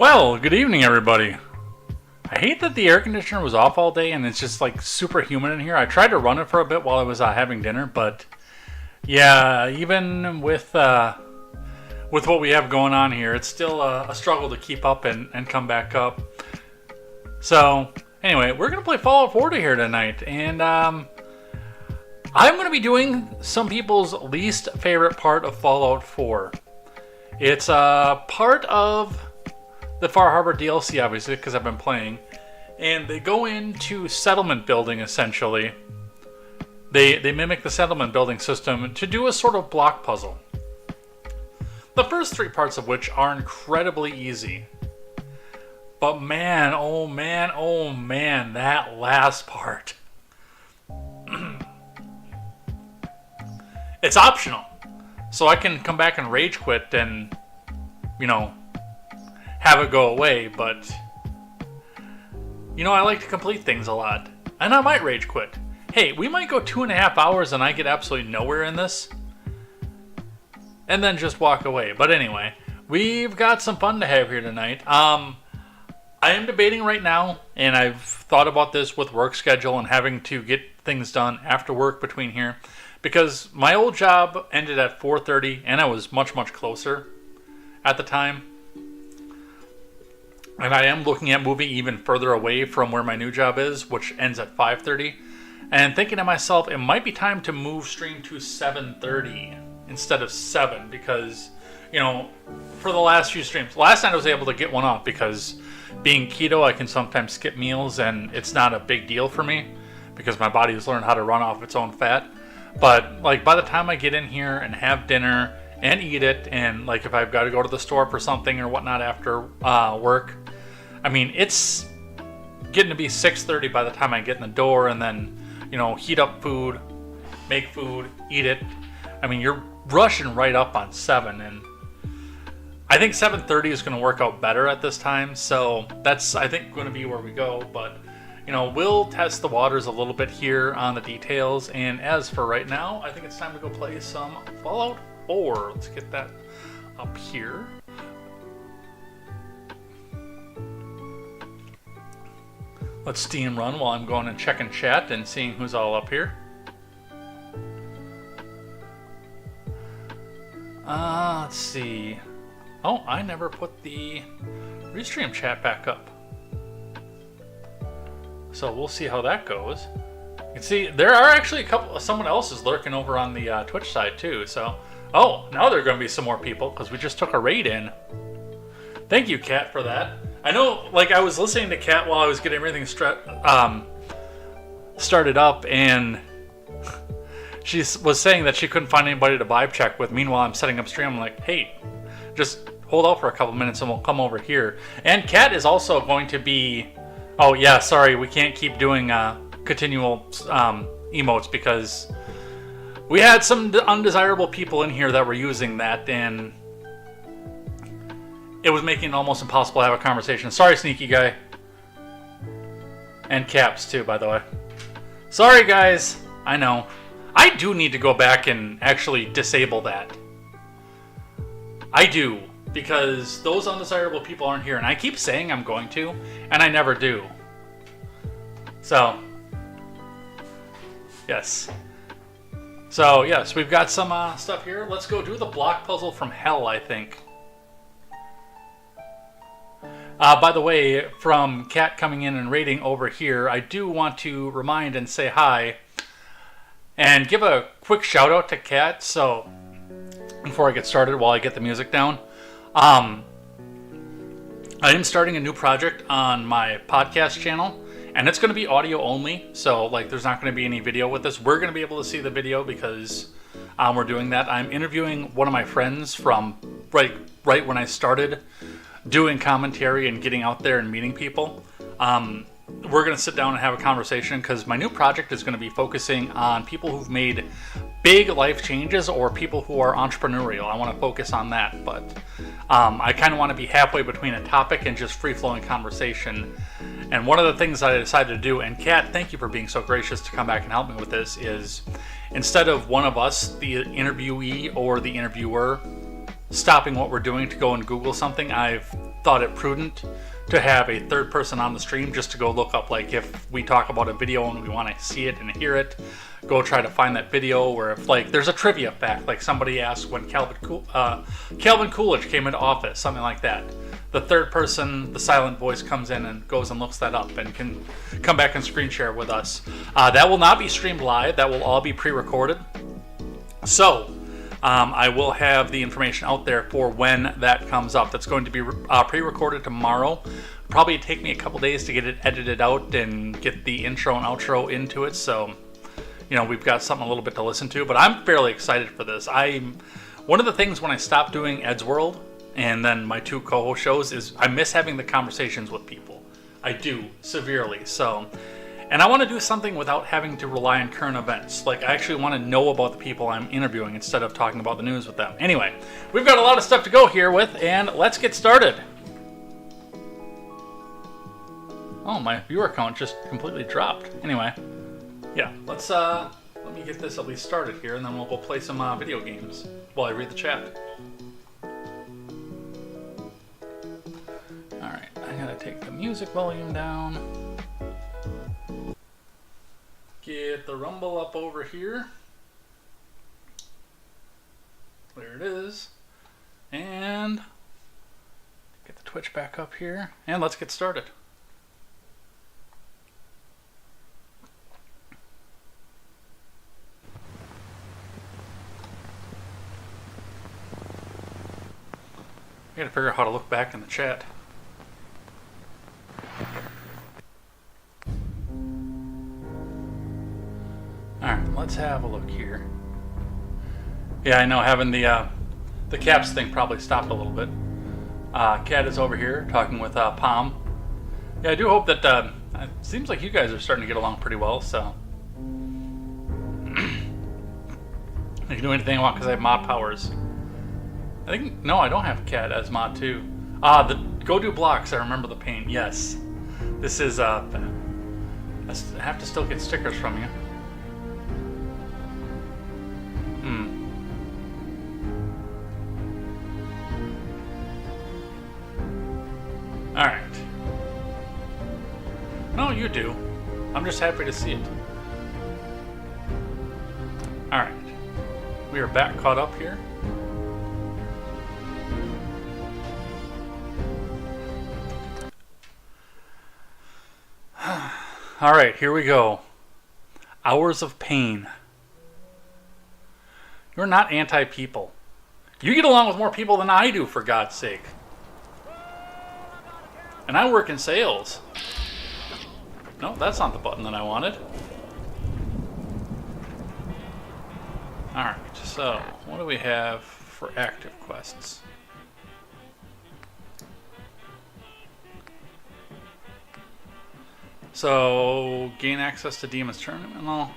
Well, good evening, everybody. I hate that the air conditioner was off all day and it's just like super humid in here. I tried to run it for a bit while I was having dinner, but yeah, even with what we have going on here, it's still a struggle to keep up and come back up. So anyway, we're gonna play Fallout 4 here tonight, and I'm gonna be doing some people's least favorite part of Fallout 4. It's part of the Far Harbor DLC, obviously, because I've been playing. And they go into settlement building, essentially. They mimic the settlement building system to do a sort of block puzzle. The first three parts of which are incredibly easy. But man, oh man, oh man, that last part. It's optional. So I can come back and rage quit and, have it go away, but I like to complete things a lot, and I might rage quit. Hey, we might go 2.5 hours and I get absolutely nowhere in this, and then just walk away. But anyway, we've got some fun to have here tonight. I am debating right now, and I've thought about this with work schedule and having to get things done after work between here, because my old job ended at 4:30, and I was much closer at the time. And I am looking at moving even further away from where my new job is, which ends at 5:30. And thinking to myself, it might be time to move stream to 7:30 instead of 7, because, for the last few streams, last night I was able to get one off because being keto, I can sometimes skip meals, and it's not a big deal for me because my body has learned how to run off its own fat. But by the time I get in here and have dinner and eat it, and if I've got to go to the store for something or whatnot after work, it's getting to be 6:30 by the time I get in the door, and then heat up food, make food, eat it. You're rushing right up on 7, and I think 7:30 is going to work out better at this time, so that's, I think, going to be where we go. But we'll test the waters a little bit here on the details, and as for right now, I think it's time to go play some Fallout 4. Let's get that up here. Let's steam run while I'm going and checking chat and seeing who's all up here. Let's see. Oh, I never put the Restream chat back up. So we'll see how that goes. You can see there are actually someone else is lurking over on the Twitch side too. So, now there are going to be some more people because we just took a raid in. Thank you, Kat, for that. I know, I was listening to Kat while I was getting everything started up, and she was saying that she couldn't find anybody to vibe check with. Meanwhile, I'm setting up stream. I'm like, hey, just hold out for a couple minutes and we'll come over here. And Kat is also going to be... Oh, yeah, sorry, we can't keep doing continual emotes because we had some undesirable people in here that were using that, and it was making it almost impossible to have a conversation. Sorry, sneaky guy. And Caps, too, by the way. Sorry, guys. I know. I do need to go back and actually disable that. I do. Because those undesirable people aren't here. And I keep saying I'm going to, and I never do. So, yes. So, yes, we've got some stuff here. Let's go do the block puzzle from hell, I think. By the way, from Kat coming in and raiding over here, I do want to remind and say hi and give a quick shout out to Kat. So, before I get started, while I get the music down, I am starting a new project on my podcast channel, and it's going to be audio only. So, there's not going to be any video with this. We're going to be able to see the video because we're doing that. I'm interviewing one of my friends from right when I started doing commentary and getting out there and meeting people. We're going to sit down and have a conversation because my new project is going to be focusing on people who've made big life changes or people who are entrepreneurial. I want to focus on that, but I kind of want to be halfway between a topic and just free-flowing conversation. And one of the things that I decided to do, and Kat, thank you for being so gracious to come back and help me with this, is instead of one of us, the interviewee or the interviewer, stopping what we're doing to go and Google something, I've thought it prudent to have a third person on the stream just to go look up, like, if we talk about a video and we want to see it and hear it, go try to find that video. Or if, like, there's a trivia fact, like somebody asked when Calvin Coolidge came into office, something like that. The third person, the silent voice, comes in and goes and looks that up and can come back and screen share with us. That will not be streamed live. That will all be pre-recorded. So I will have the information out there for when that comes up. That's going to be pre-recorded tomorrow. Probably take me a couple days to get it edited out and get the intro and outro into it. So, you know, we've got something a little bit to listen to. But I'm fairly excited for this. One of the things when I stopped doing Ed's World and then my 2 co-host shows is I miss having the conversations with people. I do, severely. So, and I want to do something without having to rely on current events. Like, I actually want to know about the people I'm interviewing instead of talking about the news with them. Anyway, we've got a lot of stuff to go here with, and let's get started. Oh, my viewer count just completely dropped. Anyway, yeah, let me get this at least started here, and then we'll go play some video games while I read the chat. Alright, I gotta take the music volume down. Get the rumble up over here. There it is. And get the Twitch back up here. And let's get started. I gotta figure out how to look back in the chat. Alright, let's have a look here. Yeah, I know having the caps thing probably stopped a little bit. Cat is over here talking with Palm. Yeah, I do hope that it seems like you guys are starting to get along pretty well, so I can do anything I want because I have mod powers. I think, no, I don't have Cat as mod too. The go do blocks, I remember the pain. Yes. This is, I have to still get stickers from you. Alright. No, you do. I'm just happy to see it. Alright. We are back caught up here. Alright, here we go. Hours of pain. You're not anti-people. You get along with more people than I do, for God's sake. And I work in sales. No, that's not the button that I wanted. Alright, so what do we have for active quests? So, gain access to Demon's Terminal.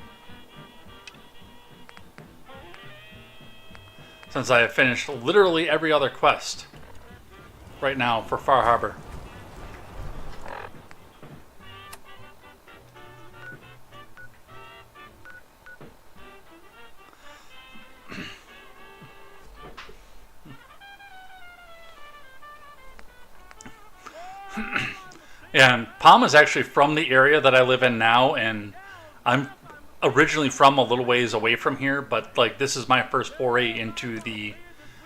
Since I have finished literally every other quest right now for Far Harbor. And Palm is actually from the area that I live in now, and I'm originally from a little ways away from here, but like this is my first foray into the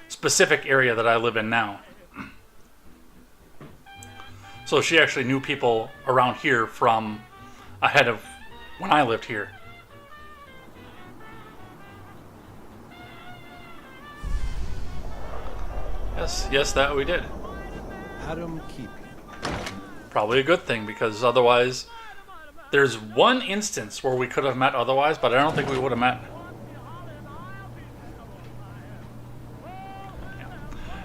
specific area that I live in now. So she actually knew people around here from ahead of when I lived here. Yes, that we did. Adam keep. Probably a good thing, because otherwise there's one instance where we could have met otherwise, but I don't think we would have met.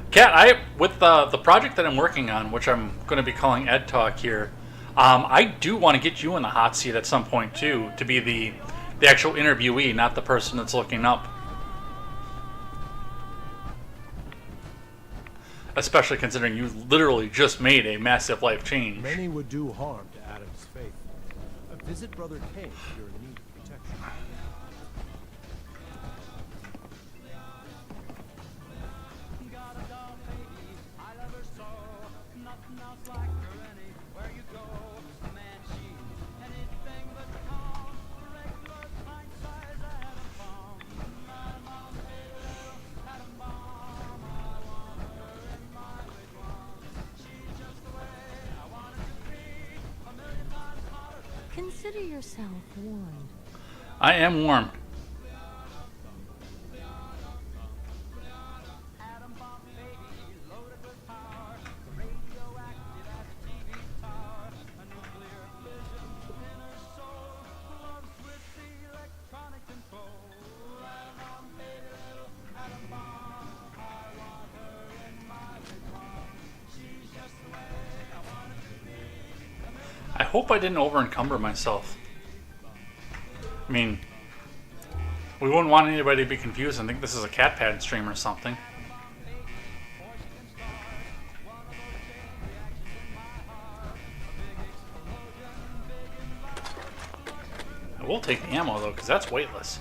Kat, with the project that I'm working on, which I'm going to be calling Ed Talk here, I do want to get you in the hot seat at some point too, to be the actual interviewee, not the person that's looking up. Especially considering you literally just made a massive life change. Many would do harm to Adam's faith. Visit Brother Kane if you're in need of protection. Consider yourself warned. I am warm. I hope I didn't over encumber myself. I mean, we wouldn't want anybody to be confused and think this is a cat pad stream or something. I will take the ammo though, because that's weightless.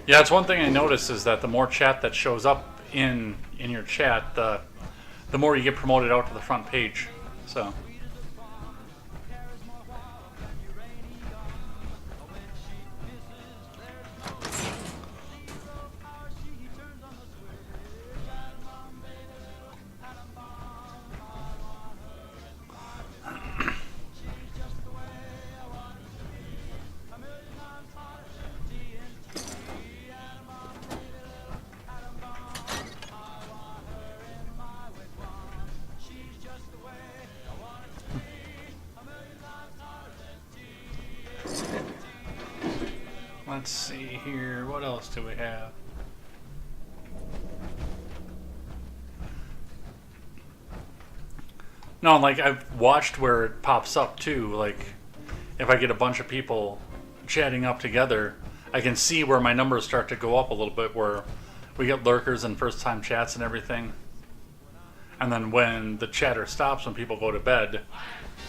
Yeah, it's one thing I noticed is that the more chat that shows up in your chat, the more you get promoted out to the front page. So. Let's see here. What else do we have? No, like I've watched where it pops up too. Like if I get a bunch of people chatting up together, I can see where my numbers start to go up a little bit, where we get lurkers and first time chats and everything. And then when the chatter stops, when people go to bed,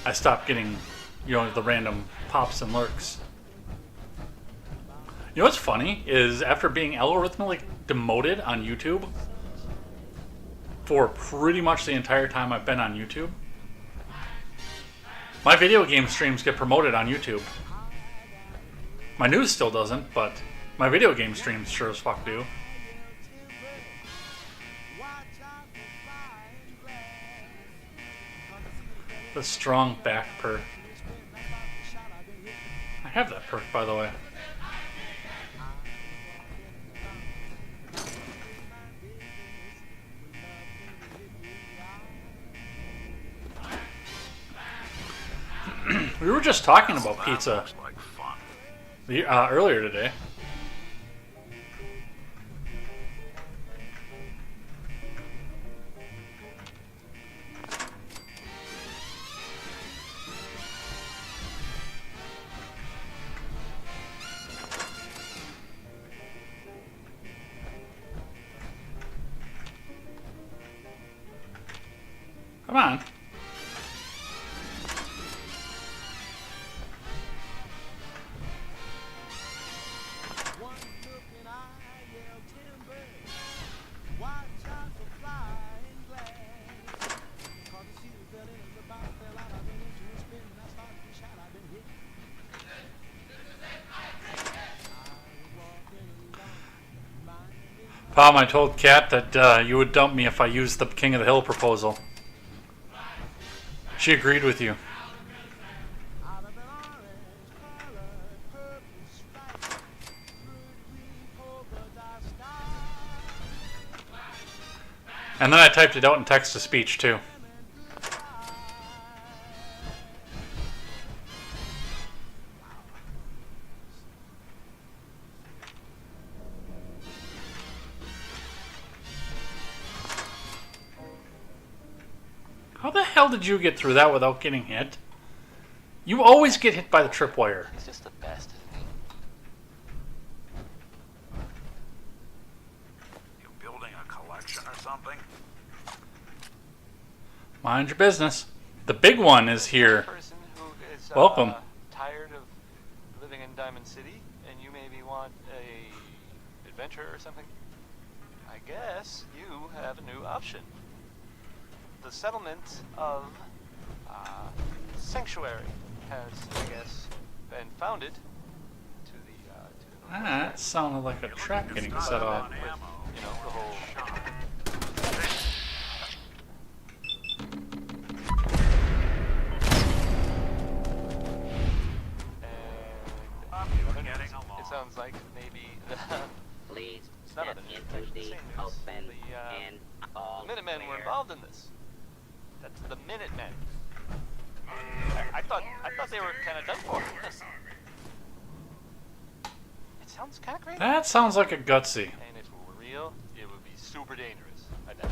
I stop getting, you know, the random pops and lurks. You know what's funny is after being algorithmically demoted on YouTube for pretty much the entire time I've been on YouTube, my video game streams get promoted on YouTube. My news still doesn't, but my video game streams sure as fuck do. The strong back perk. I have that perk, by the way. We were just talking about pizza earlier today. Come on. Pom, I told Kat that you would dump me if I used the King of the Hill proposal. She agreed with you. And then I typed it out in text-to-speech too. How the hell did you get through that without getting hit? You always get hit by the tripwire. He's just the best. You building a collection or something? Mind your business. The big one is here. Person who is, Welcome. tired of living in Diamond City, and you maybe want a adventure or something. I guess you have a new option. The settlement of Sanctuary has, I guess, been founded to the That sounded like a trap getting set off. You know, the whole. And it sounds like maybe the. Please None step of the news into actually the say news. open and The all Minutemen were clear. involved in this. That's the Minutemen. I thought they were kind of done for. It sounds kind of crazy. That sounds like a gutsy. And if it were real, it would be super dangerous. I bet.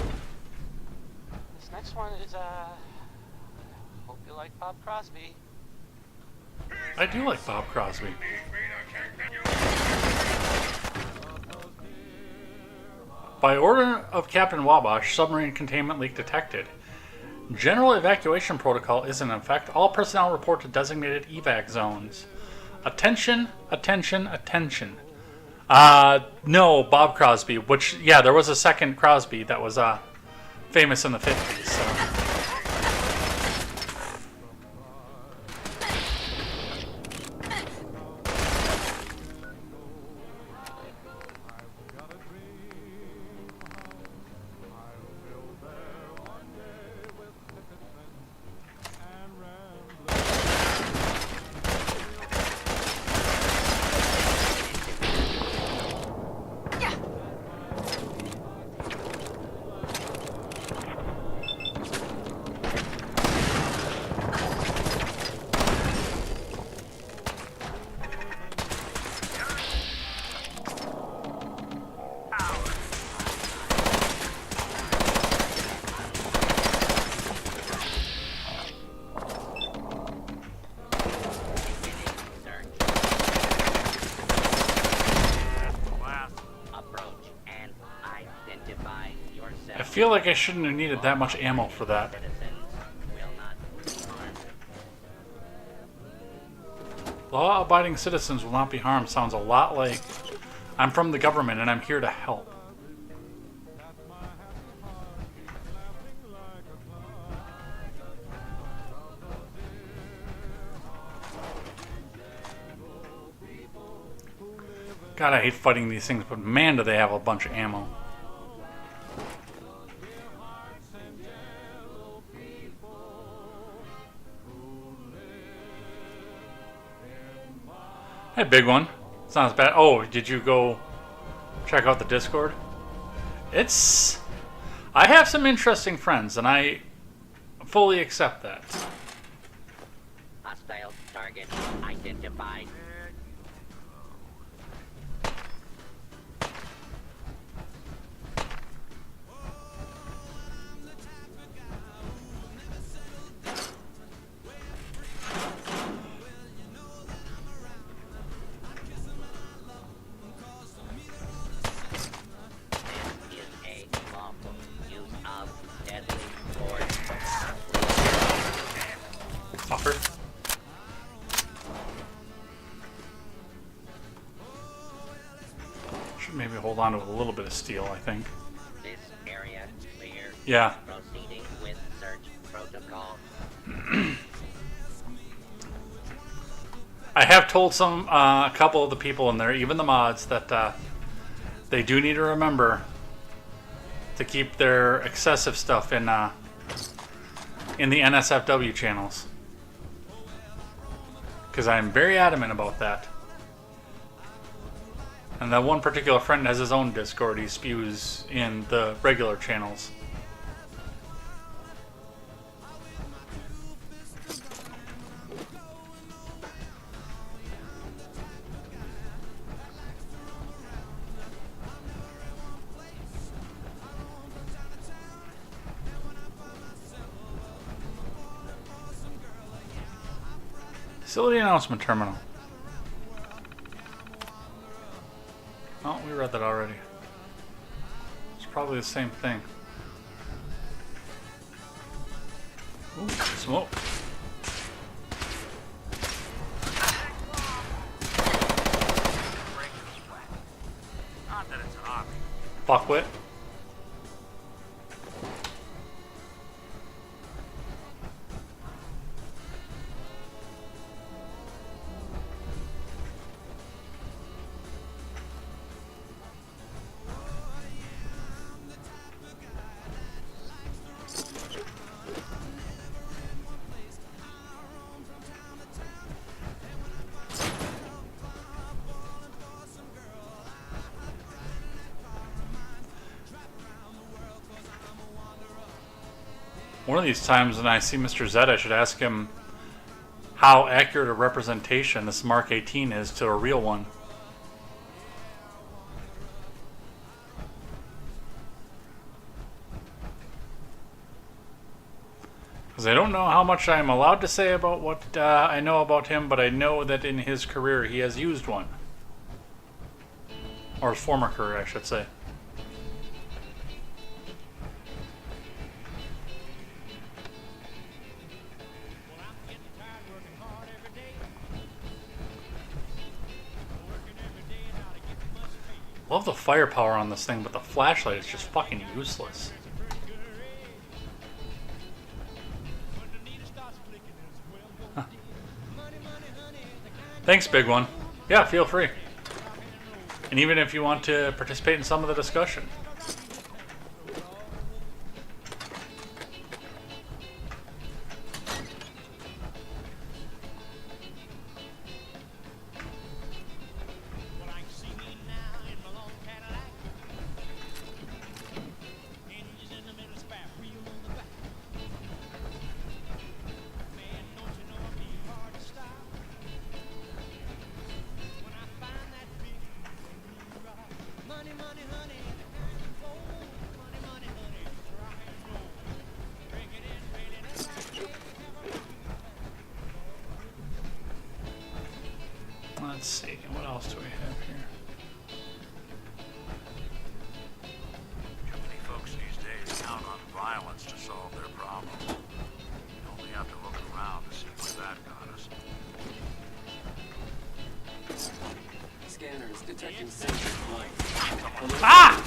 This next one is hope you like Bob Crosby. I do like Bob Crosby. By order of Captain Wabash, submarine containment leak detected. General evacuation protocol is in effect. All personnel report to designated evac zones. Attention, attention, attention. No, Bob Crosby, which, yeah, there was a second Crosby that was famous in the 50s. So. Approach and identify yourself. I feel like I shouldn't have needed that much ammo for that. Citizens will not be harmed. Law-abiding citizens will not be harmed sounds a lot like I'm from the government and I'm here to help. God, I hate fighting these things, but man, do they have a bunch of ammo. Hey, big one. It's not as bad. Oh, did you go check out the Discord? I have some interesting friends, and I fully accept that. Hostile target identified. This is a lawful use of deadly force. Offer. Should maybe hold on to a little bit of steel, I think. This area clear. Yeah. Proceeding with search protocol. I have told a couple of the people in there, even the mods, that they do need to remember to keep their excessive stuff in the NSFW channels, because I'm very adamant about that. And that one particular friend has his own Discord he spews in the regular channels. Facility announcement terminal. Oh, we read that already. It's probably the same thing. Ooh, smoke. Not that it's an option. Fuckwit. One of these times when I see Mr. Zed, I should ask him how accurate a representation this Mark 18 is to a real one. Because I don't know how much I'm allowed to say about what I know about him, but I know that in his career he has used one. Or his former career, I should say. Love the firepower on this thing, but the flashlight is just fucking useless. Huh. Thanks, big one. Yeah, feel free. And even if you want to participate in some of the discussion. Let's see, what else do we have here? Too many folks these days count on violence to solve their problems. You only have to look around to see where that got us. Scanners detecting sensor flight. Ah!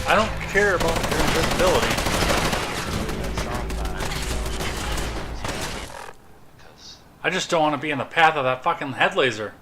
I don't care about your invisibility. I just don't want to be in the path of that fucking head laser.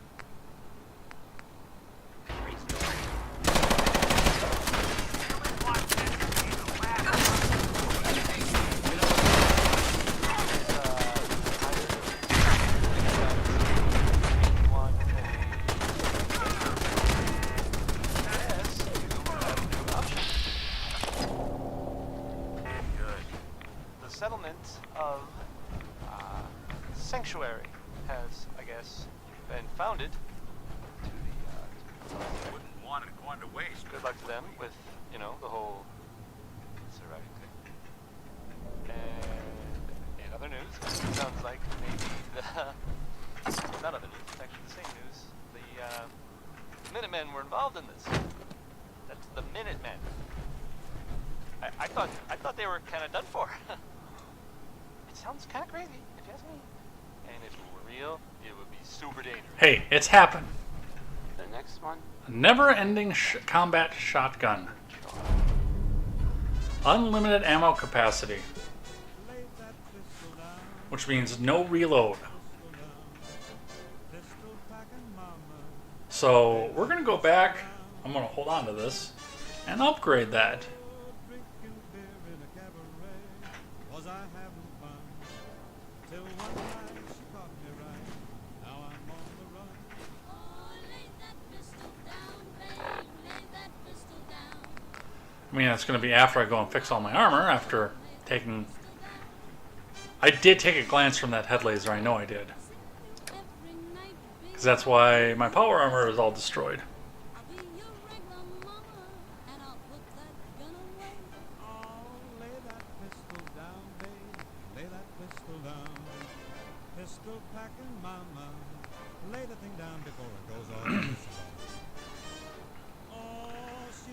Settlement of Sanctuary has, I guess, been founded to the Wouldn't want it going to waste. good luck to them with, you know, the whole surviving thing. And in other news, it sounds like maybe the not other news, it's actually the same news. The Minutemen were involved in this. That's the Minutemen. I thought they were kind of done for. It sounds kind of crazy, if you ask me. And if it were real, it would be super dangerous. Hey, it's happened. The next one? Never-ending combat shotgun. Unlimited ammo capacity. Which means no reload. So, we're going to go back. I'm going to hold on to this and upgrade that. I mean, that's going to be after I go and fix all my armor, after taking... I did take a glance from that head laser, I know I did. Because that's why my power armor is all destroyed.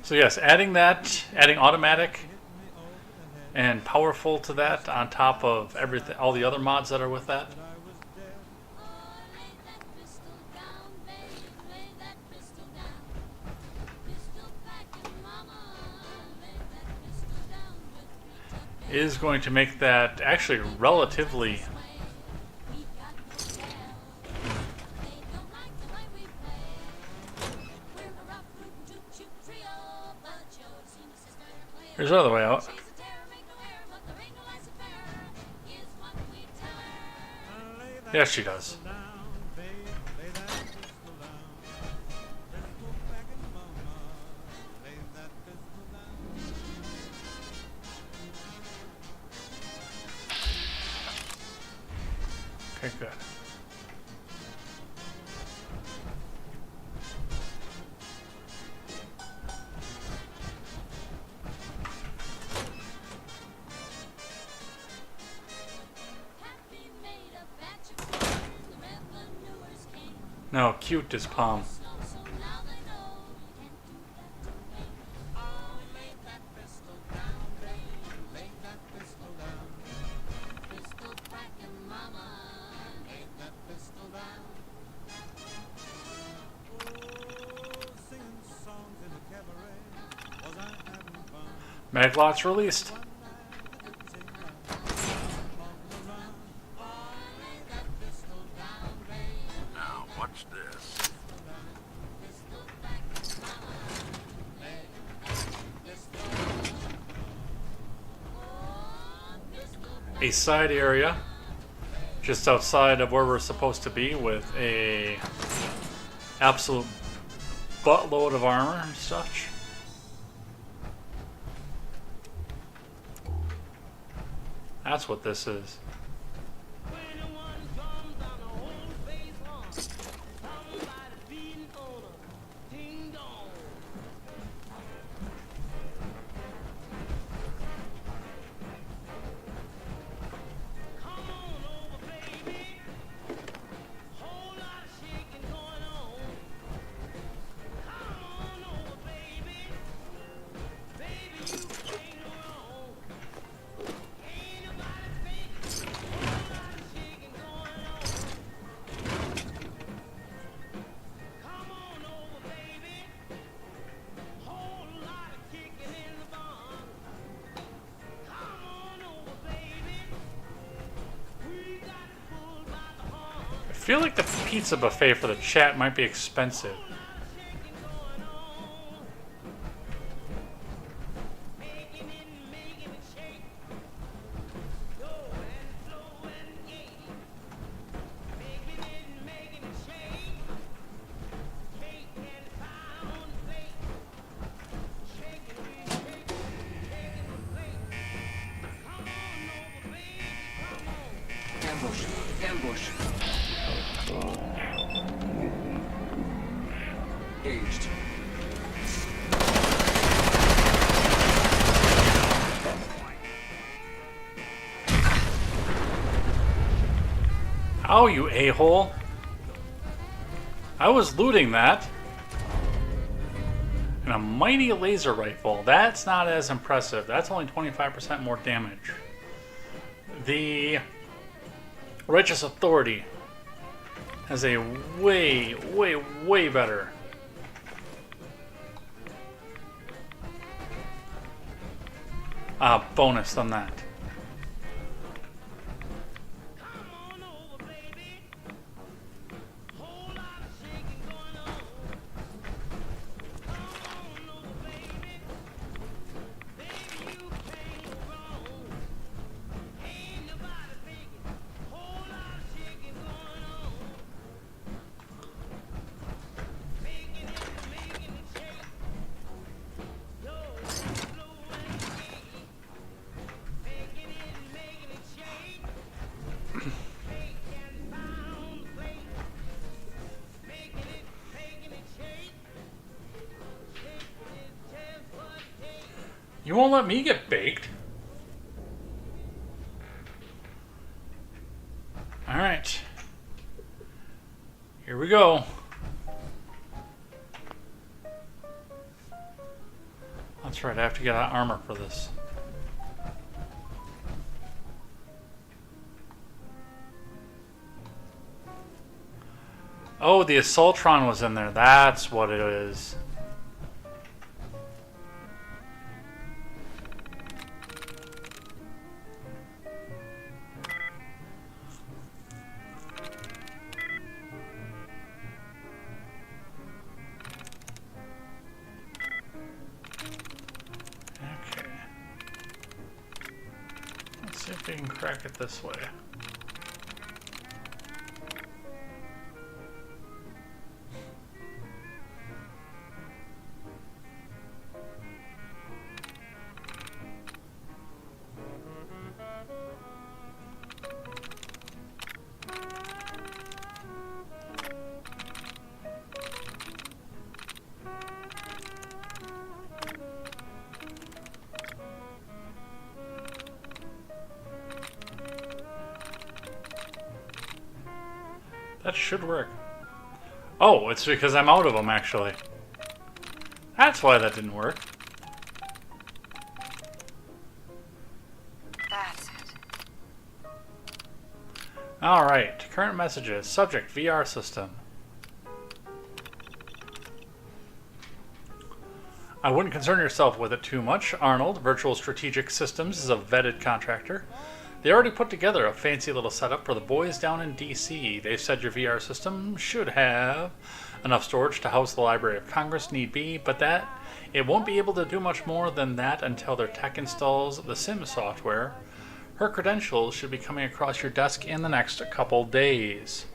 So yes, adding automatic and powerful to that on top of everything, all the other mods that are with that. is going to make that actually relatively... There's another way out. Yes, she does. Okay, good. No, cute is palm. Maglot's released. Now, what's this? A side area just outside of where we're supposed to be with a absolute buttload of armor and such. That's what this is. I feel like the pizza buffet for the chat might be expensive. Ambush. Ambush. Engaged. Oh, you a-hole. I was looting that. And a mighty laser rifle. That's not as impressive. That's only 25% more damage. The Righteous Authority has a way, way, way better bonus than that. You won't let me get baked. Alright. Here we go. That's right, I have to get out armor for this. Oh, the Assaultron was in there. That's what it is. We can crack it this way. That should work. Oh, it's because I'm out of them, actually. That's why that didn't work. That's it. Alright, current messages. Subject, VR system. I wouldn't concern yourself with it too much. Arnold, Virtual Strategic Systems, is a vetted contractor. They already put together a fancy little setup for the boys down in DC. They said your VR system should have enough storage to house the Library of Congress need be, but that it won't be able to do much more than that until their tech installs the Sim software. Her credentials should be coming across your desk in the next couple days.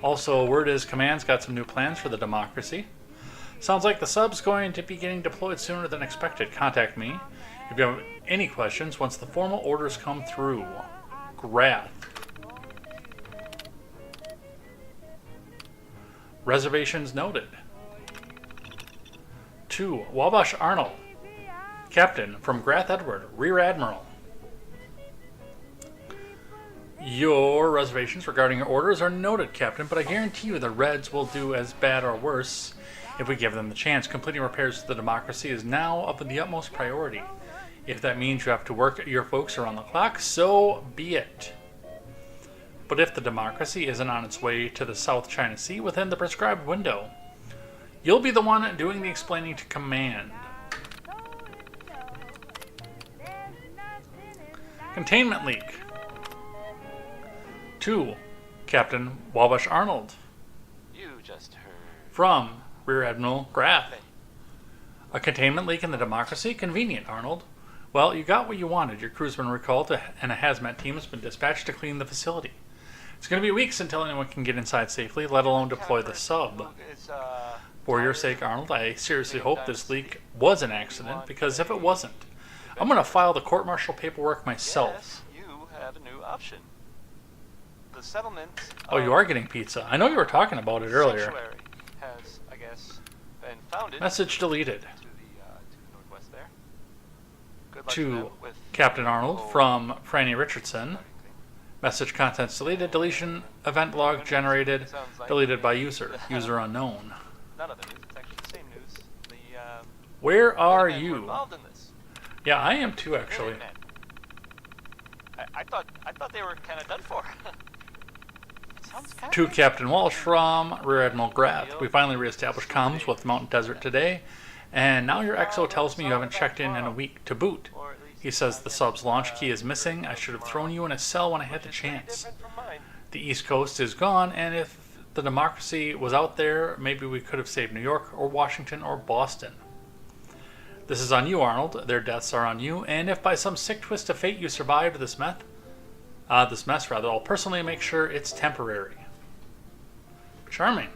Also, word is Command's got some new plans for the democracy. Sounds like the sub's going to be getting deployed sooner than expected. Contact me if you have any questions once the formal orders come through. Grath. Reservations noted. 2. Wabash Arnold. Captain from Grath Edward, Rear Admiral. Your reservations regarding your orders are noted, Captain, but I guarantee you the Reds will do as bad or worse if we give them the chance. Completing repairs to the democracy is now of the utmost priority. If that means you have to work your folks around the clock, so be it. But if the democracy isn't on its way to the South China Sea within the prescribed window, you'll be the one doing the explaining to Command. Containment leak. 2. Captain Wabash Arnold. You just heard. From Rear Admiral Grath. A containment leak in the democracy? Convenient, Arnold. Well, you got what you wanted. Your crew's been recalled and a hazmat team has been dispatched to clean the facility. It's going to be weeks until anyone can get inside safely, let alone deploy the sub. For your sake, Arnold, I seriously hope this leak was an accident, because if it wasn't, I'm going to file the court-martial paperwork myself. Yes, you have a new option. The settlement. Oh, you are getting pizza. I know you were talking about it earlier. Sanctuary has, I guess, been founded. Message deleted. To the northwest there. Good luck To them with Captain Arnold from Franny Richardson. Message contents deleted. Deletion event log generated. Deleted by user. User unknown. None of it is. It's actually the same news. The Where are Minutemen were you? involved in this. Yeah, I am too, actually. Minutemen. I thought they were kind of done for. Sounds kind To Captain Walsh from Rear Admiral Grath. We finally reestablished comms with Mountain Desert today, and now your XO tells me you haven't checked in a week to boot. He says the sub's launch key is missing. I should have thrown you in a cell when I had the chance. The East Coast is gone, and if the democracy was out there, maybe we could have saved New York or Washington or Boston. This is on you, Arnold. Their deaths are on you, and if by some sick twist of fate you survived this mess, I'll personally make sure it's temporary. Charming.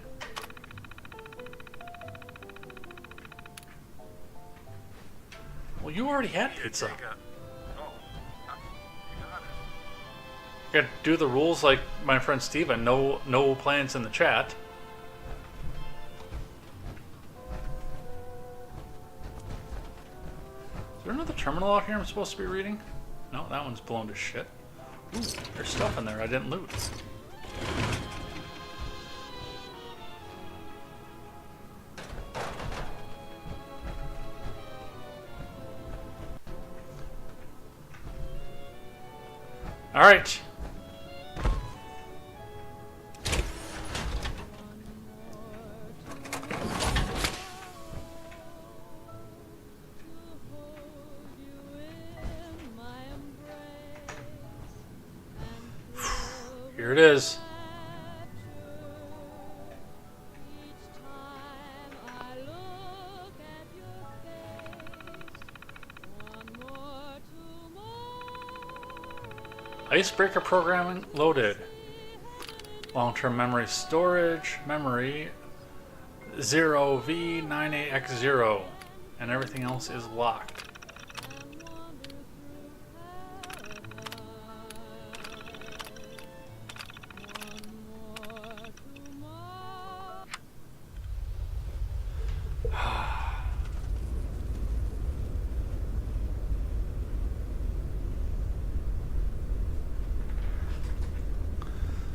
Well, you already had pizza. Oh, you got it. Gotta do the rules like my friend Steven. No plans in the chat. Is there another terminal out here I'm supposed to be reading? No, that one's blown to shit. Ooh, there's stuff in there I didn't loot. All right. Here it is. Icebreaker programming loaded. Long-term memory storage, memory 0V98X0, and everything else is locked.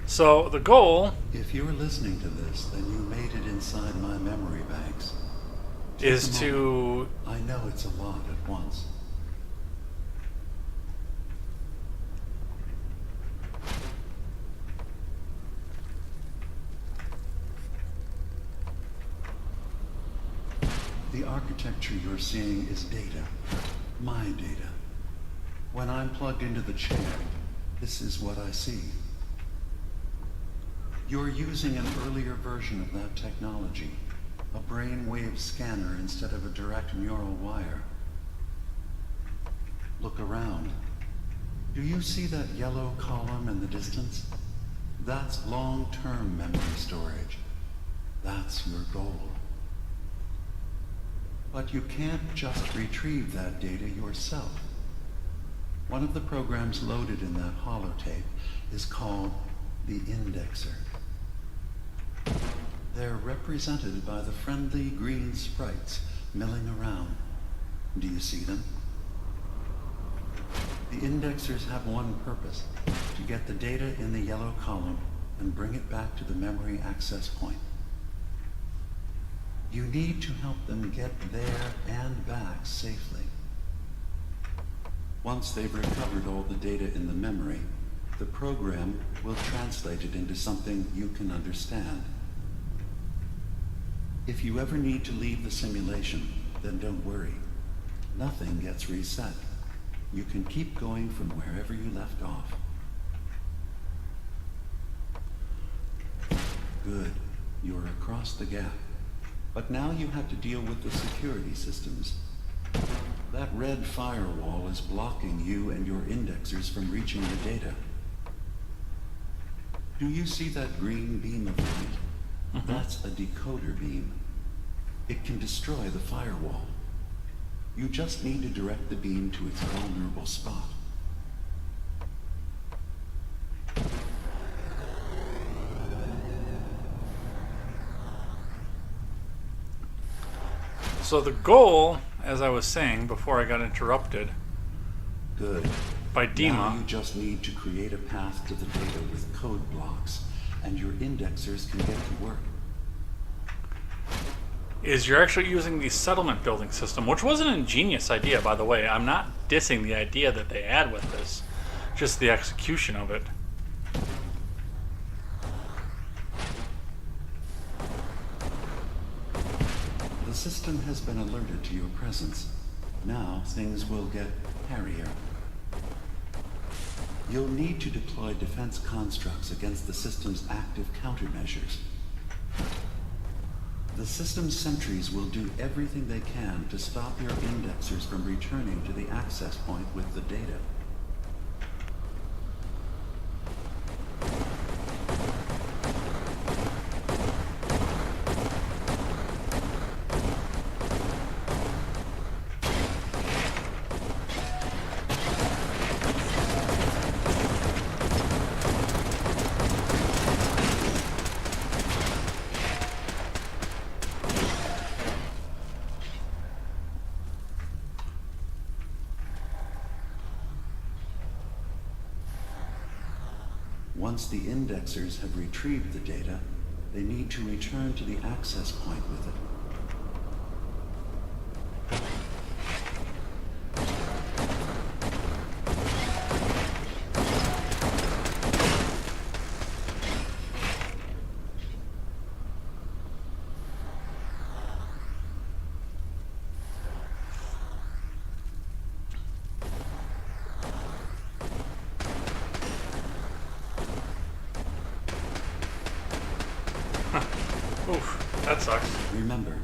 So the goal If you're listening to this, then you made it inside my memory banks. Take is a moment. to I know it's a lot at once. The architecture you're seeing is data. My data. When I'm plugged into the chair, this is what I see. You're using an earlier version of that technology, a brainwave scanner instead of a direct neural wire. Look around. Do you see that yellow column in the distance? That's long-term memory storage. That's your goal. But you can't just retrieve that data yourself. One of the programs loaded in that holotape is called the indexer. They're represented by the friendly green sprites milling around. Do you see them? The indexers have one purpose, to get the data in the yellow column and bring it back to the memory access point. You need to help them get there and back safely. Once they've recovered all the data in the memory, the program will translate it into something you can understand. If you ever need to leave the simulation, then don't worry. Nothing gets reset. You can keep going from wherever you left off. Good. You're across the gap. But now you have to deal with the security systems. That red firewall is blocking you and your indexers from reaching the data. Do you see that green beam of light? That's a decoder beam. It can destroy the firewall. You just need to direct the beam to its vulnerable spot. So the goal, as I was saying before I got interrupted Good. by Dima, Now you just need to create a path to the data with code blocks, and your indexers can get to work. is you're actually using the settlement building system, which was an ingenious idea, by the way. I'm not dissing the idea that they had with this, just the execution of it. The system has been alerted to your presence. Now things will get hairier. You'll need to deploy defense constructs against the system's active countermeasures. The system's sentries will do everything they can to stop your indexers from returning to the access point with the data. Once the indexers have retrieved the data, they need to return to the access point with it. Oof, that sucks. Remember,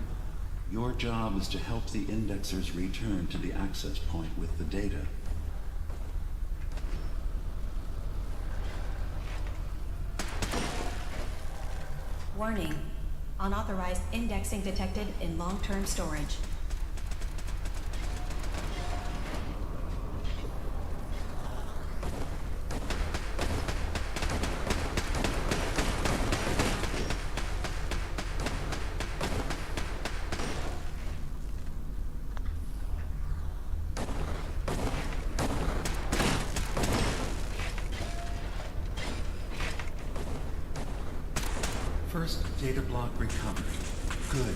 your job is to help the indexers return to the access point with the data. Warning. Unauthorized indexing detected in long-term storage. First data block recovered. Good.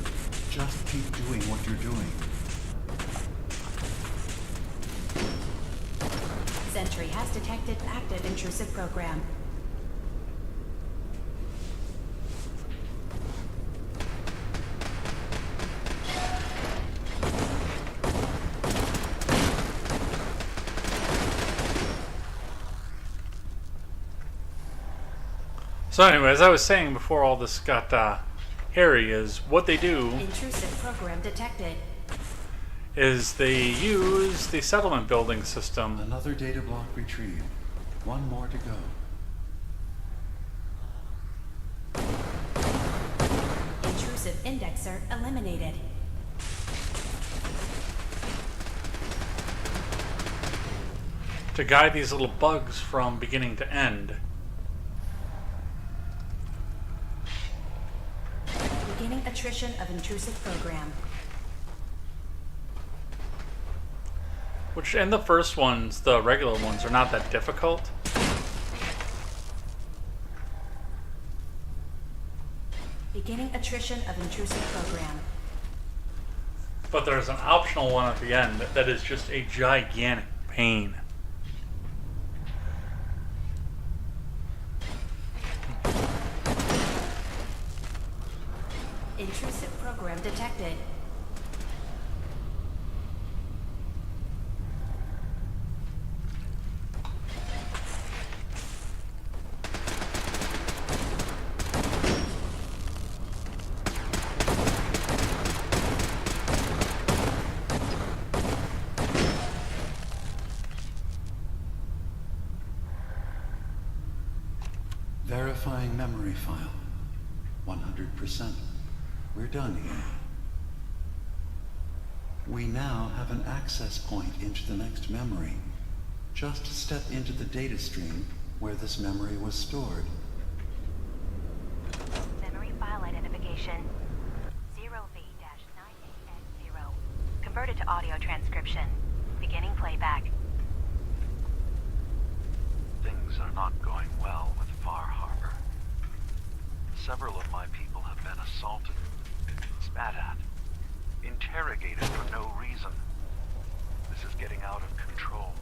Just keep doing what you're doing. Sentry has detected active intrusive program. So anyway, as I was saying before all this got hairy, is what they do Intrusive program detected. is they use the settlement building system. Another data block retrieved. One more to go. Intrusive indexer eliminated. To guide these little bugs from beginning to end. Beginning attrition of intrusive program. Which in the first ones, the regular ones, are not that difficult. Beginning attrition of intrusive program. But there's an optional one at the end that is just a gigantic pain. Intrusive program detected. Verifying memory file. 100%. We're done here. We now have an access point into the next memory. Just step into the data stream where this memory was stored. Memory file identification 0V-98X0. Converted to audio transcription. Beginning playback. Things are not going well with Far Harbor. Several of my people have been assaulted, spat at, interrogated for no reason. This is getting out of control.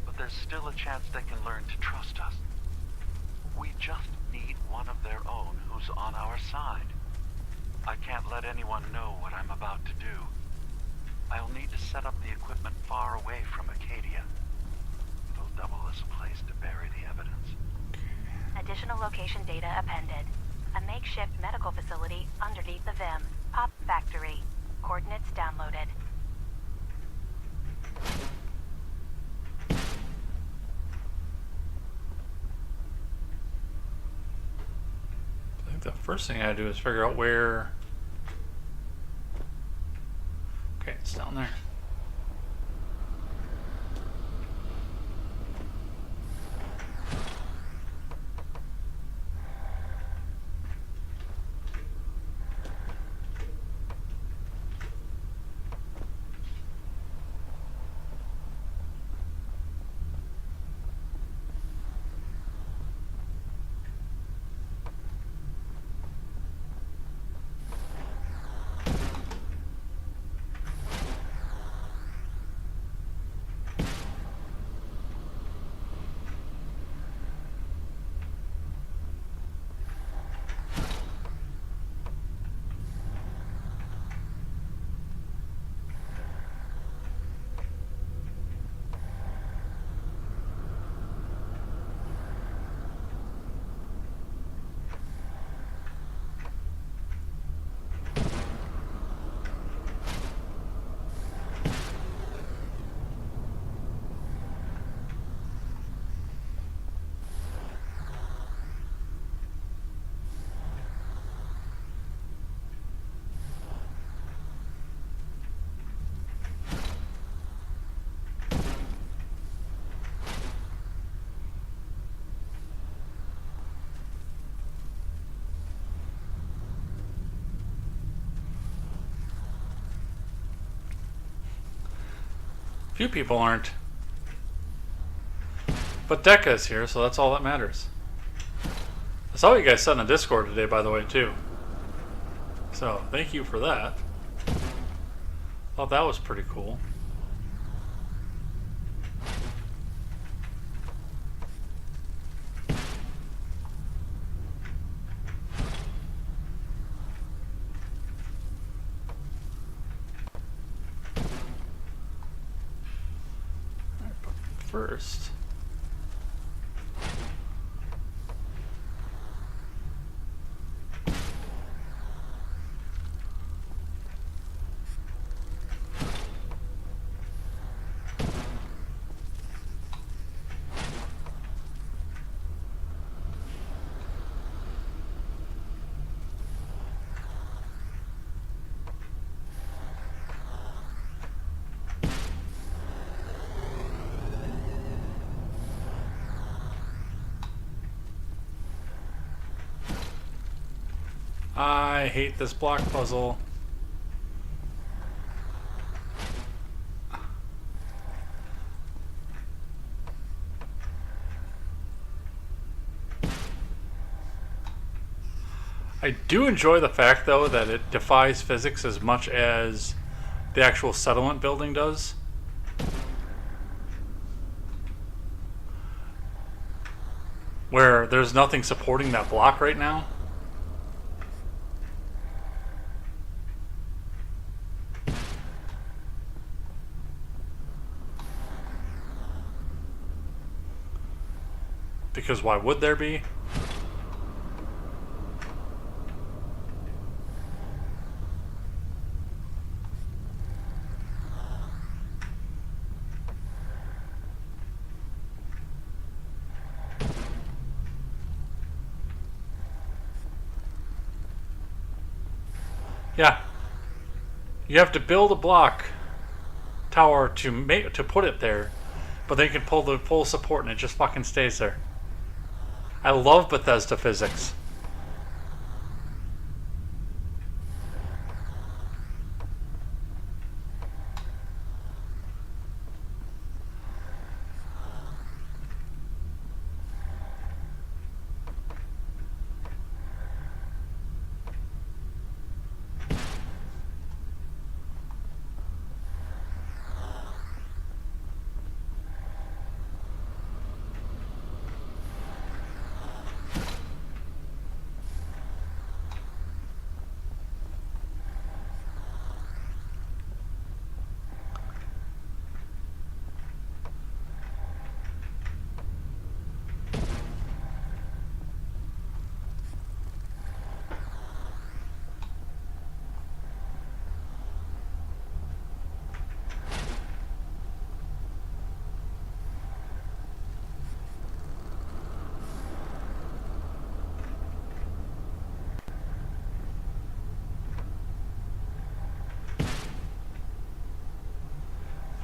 But there's still a chance they can learn to trust us. We just need one of their own who's on our side. I can't let anyone know what I'm about to do. I'll need to set up the equipment far away from Acadia. It'll double as a place to bury the evidence. Additional location data appended. A makeshift medical facility underneath the VIM. Pop factory. Coordinates downloaded. I think the first thing I gotta do is figure out where... Okay, it's down there. Few people aren't. But Deca is here, so that's all that matters. I saw what you guys said in the Discord today, by the way, too. So, thank you for that. Thought that was pretty cool. First, I hate this block puzzle. I do enjoy the fact, though, that it defies physics as much as the actual settlement building does. Where there's nothing supporting that block right now. Because why would there be? Yeah. You have to build a block tower to put it there, but then you can pull the full support and it just fucking stays there. I love Bethesda physics.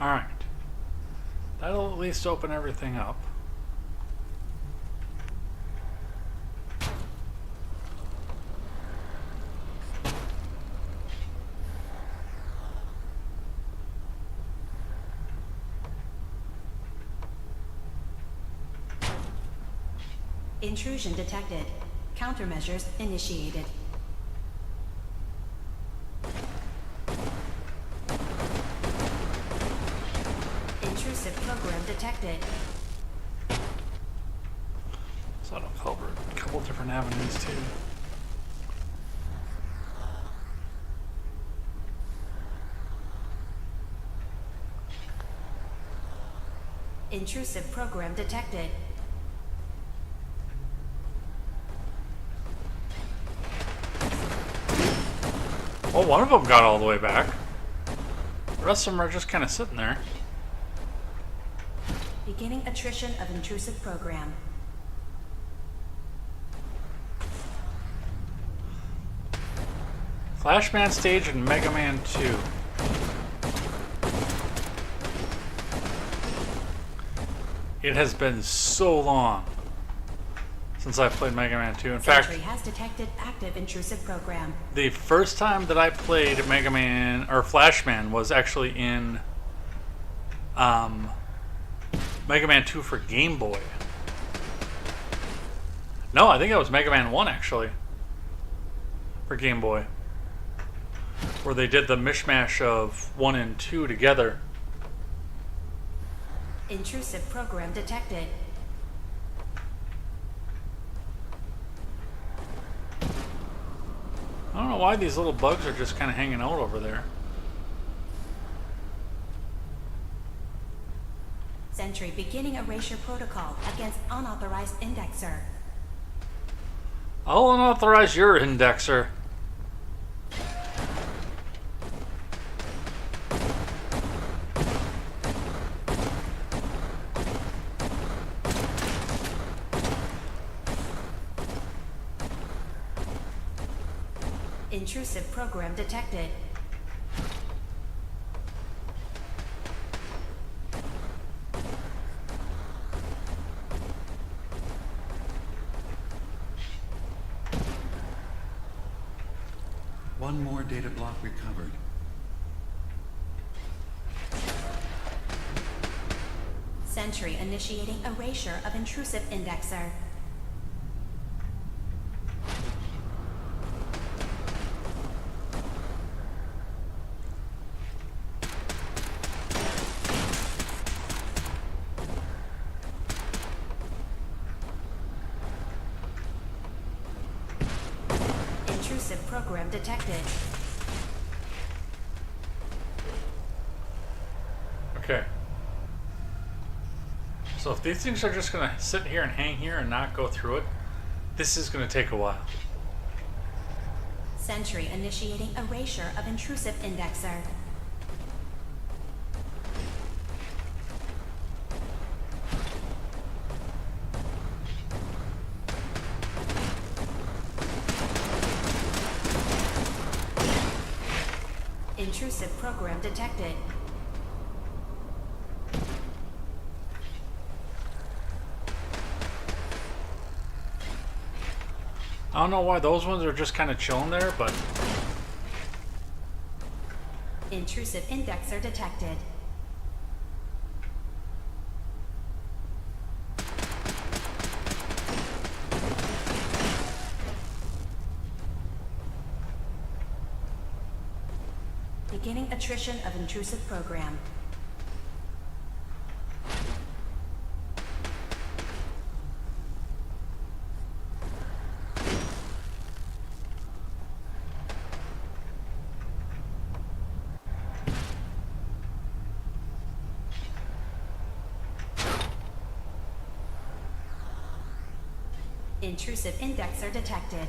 Alright. That'll at least open everything up. Intrusion detected. Countermeasures initiated. Intrusive program detected. So that'll cover a couple different avenues too. Intrusive program detected. Well, one of them got all the way back. The rest of them are just kind of sitting there. Beginning attrition of intrusive program. Flashman stage and Mega Man 2. It has been so long since I played Mega Man 2. In fact, Sentry has detected active intrusive program. the first time that I played Mega Man or Flashman was actually in Mega Man 2 for Game Boy. No, I think that was Mega Man 1 actually. For Game Boy. Where they did the mishmash of 1 and 2 together. Intrusive program detected. I don't know why these little bugs are just kind of hanging out over there. Sentry beginning erasure protocol against unauthorized indexer. I'll unauthorize your indexer. Intrusive program detected. One more data block recovered. Sentry initiating erasure of intrusive indexer. Intrusive program detected. Okay. So if these things are just going to sit here and hang here and not go through it, this is going to take a while. Sentry initiating erasure of intrusive indexer. Intrusive program detected. I don't know why those ones are just kind of chilling there, but Intrusive indexer detected. Beginning attrition of intrusive program. Intrusive indexer detected.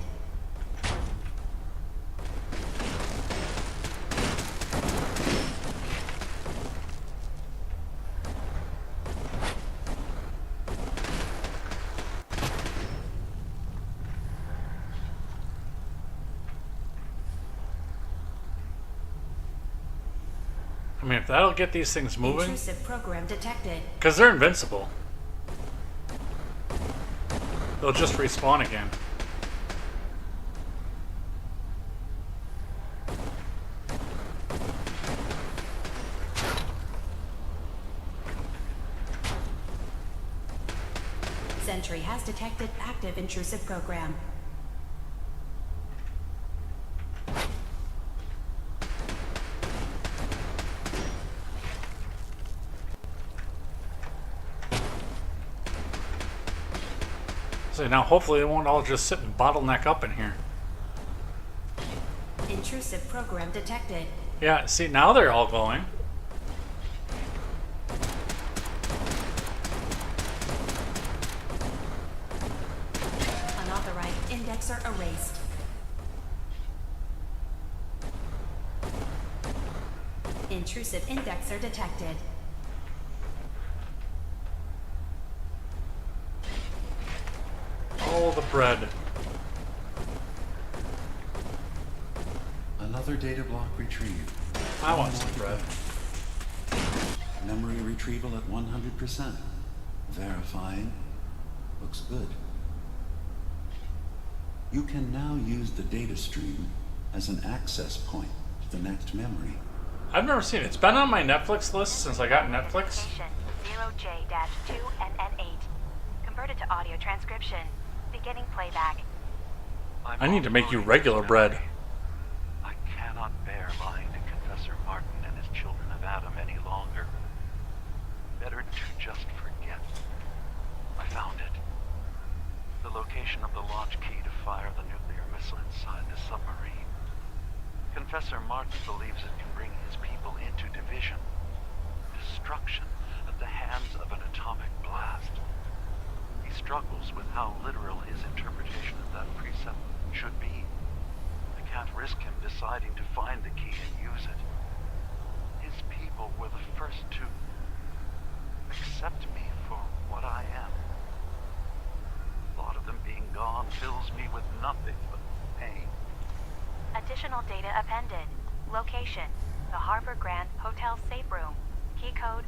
I mean, if that'll get these things moving, Intrusive program detected. because they're invincible. They'll just respawn again. Sentry has detected active intrusive program. So now hopefully they won't all just sit and bottleneck up in here. Intrusive program detected. Yeah, see, now they're all going. Unauthorized indexer erased. Intrusive indexer detected. Oh, the bread. Another data block retrieved. I want some bread. Memory retrieval at 100%. Verifying. Looks good. You can now use the data stream as an access point to the next memory. I've never seen it. It's been on my Netflix list since I got Netflix. Identification 0J-2NN8. Converted to audio transcription. Beginning playback. I need to make you regular bread. I cannot bear lying to Confessor Martin and his children of Adam any longer. Better to just forget. I found it. The location of the launch key to fire the nuclear missile inside the submarine. Confessor Martin believes it can bring his people into division, destruction at the hands of an atomic blast. He struggles with how literal his interpretation of that precept should be. I can't risk him deciding to find the key and use it. His people were the first to accept me for what I am. The thought of them being gone fills me with nothing but pain. Additional data appended. Location: the Harbor Grand Hotel safe room. Key code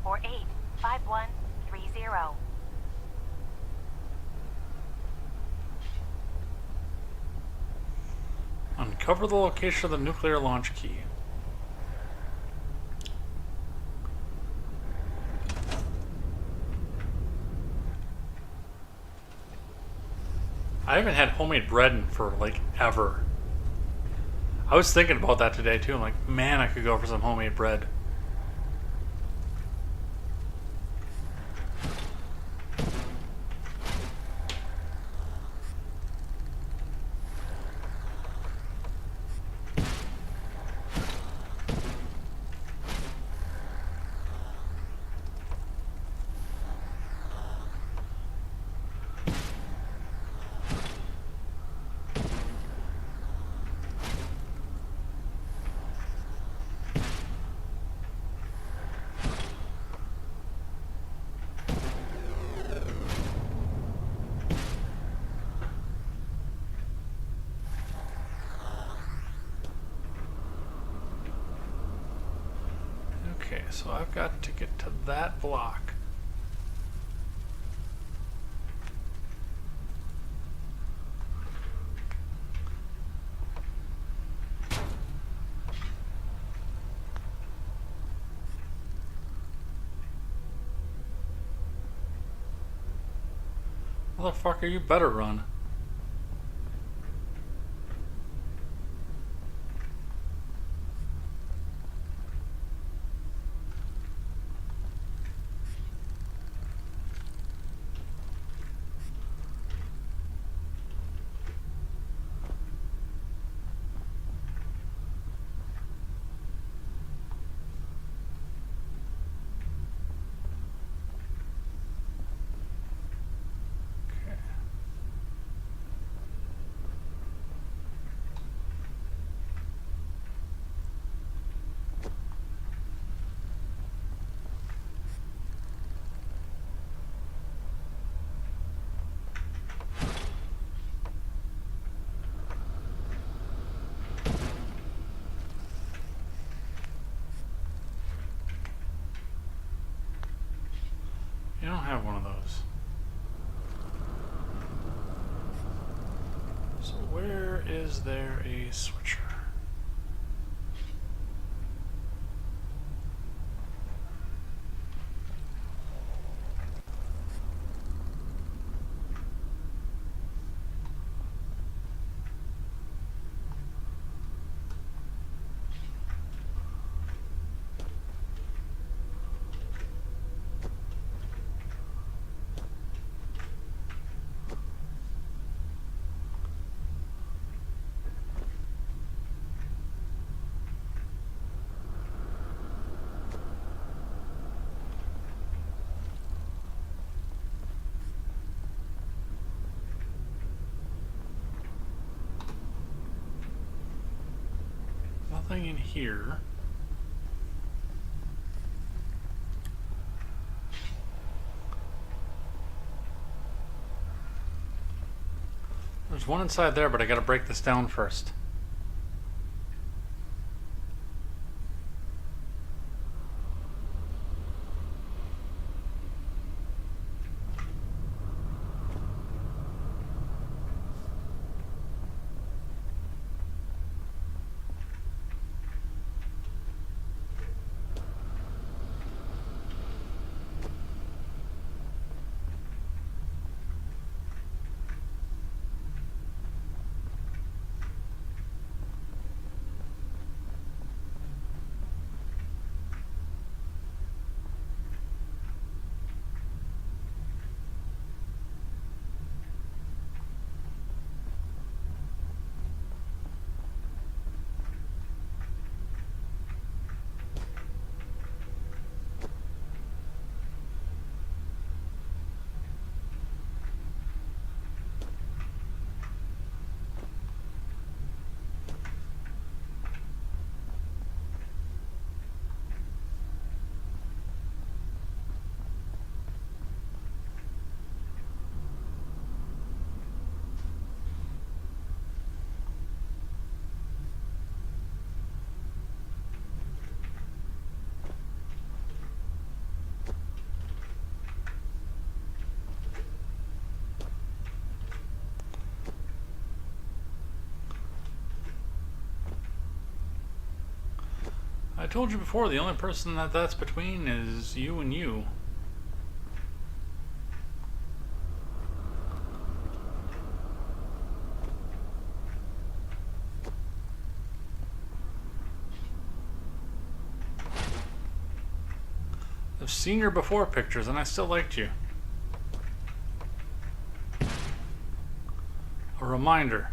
485130. Uncover the location of the nuclear launch key. I haven't had homemade bread for like ever. I was thinking about that today too. I'm like, man, I could go for some homemade bread. Okay, so I've got to get to that block. Motherfucker, you better run. You don't have one of those. So where is there a switcher? Nothing in here. There's one inside there, but I gotta break this down first. I told you before, the only person that's between is you and you. I've seen your before pictures and I still liked you. A reminder.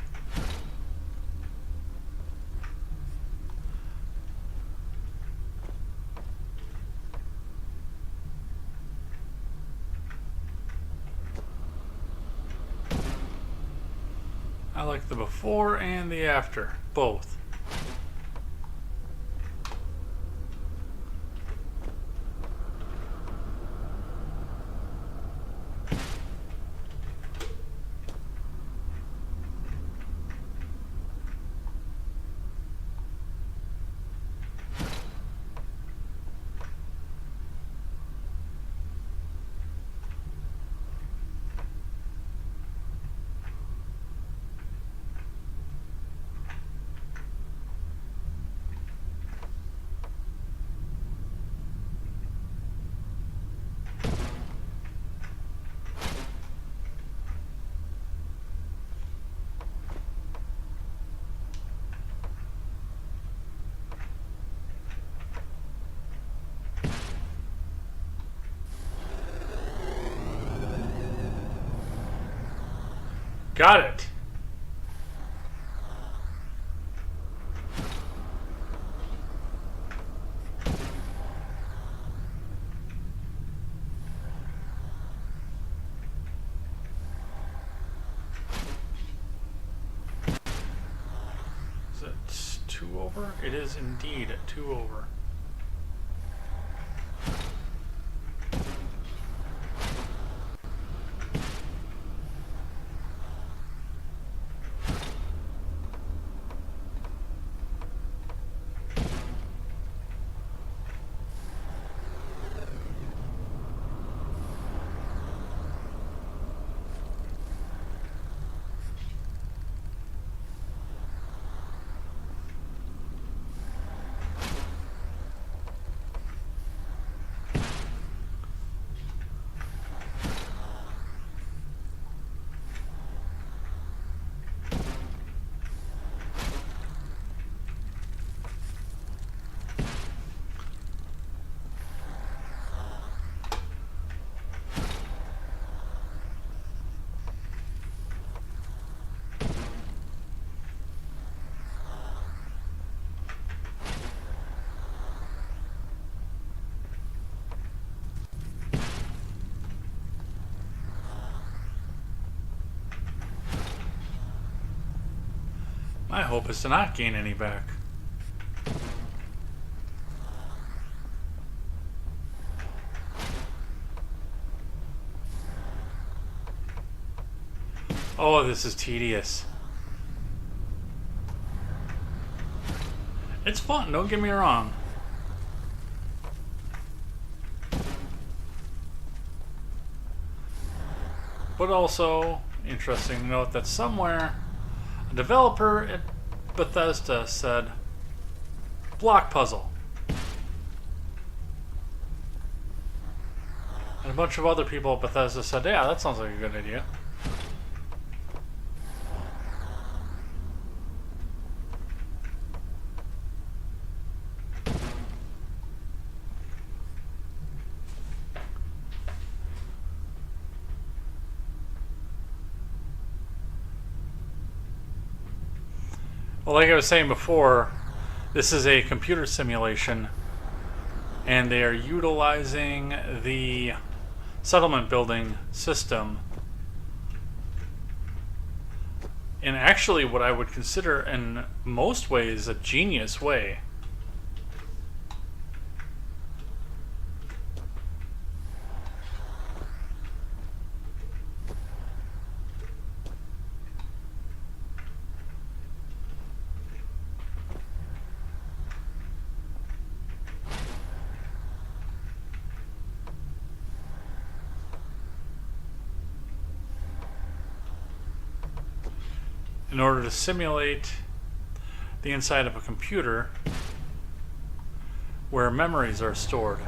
I like the before and the after, both. Got it. Is it 2 over? It is indeed 2 over. My hope is to not gain any back. Oh, this is tedious. It's fun, don't get me wrong. But also, interesting to note that somewhere, a developer at Bethesda said, block puzzle. And a bunch of other people at Bethesda said, yeah, that sounds like a good idea. Well, like I was saying before, this is a computer simulation, and they are utilizing the settlement building system in actually what I would consider in most ways a genius way. In order to simulate the inside of a computer, where memories are stored.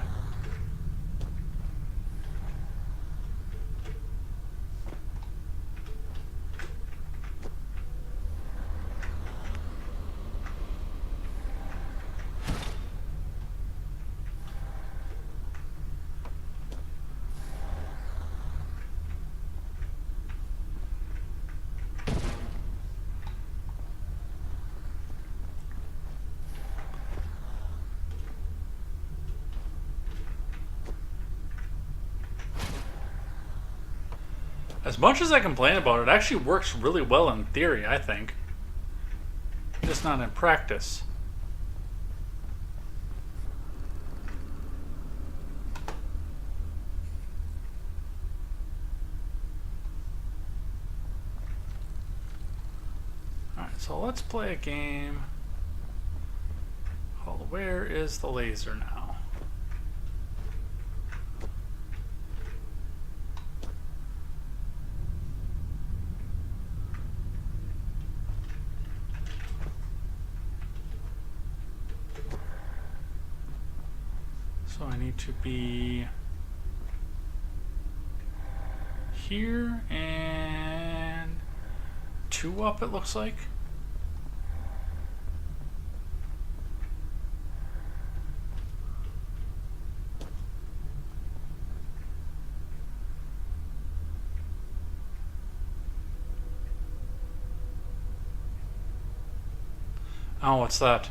As much as I complain about it, it actually works really well in theory, I think. Just not in practice. Alright, so let's play a game called Where is the Laser Now? So I need to be here and 2 up, it looks like. Oh, what's that?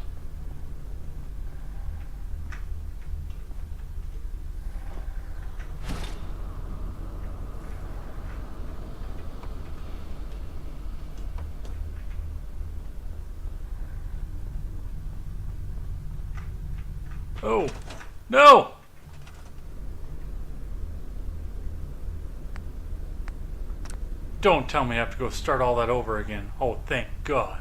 Oh, no! Don't tell me I have to go start all that over again. Oh, thank God.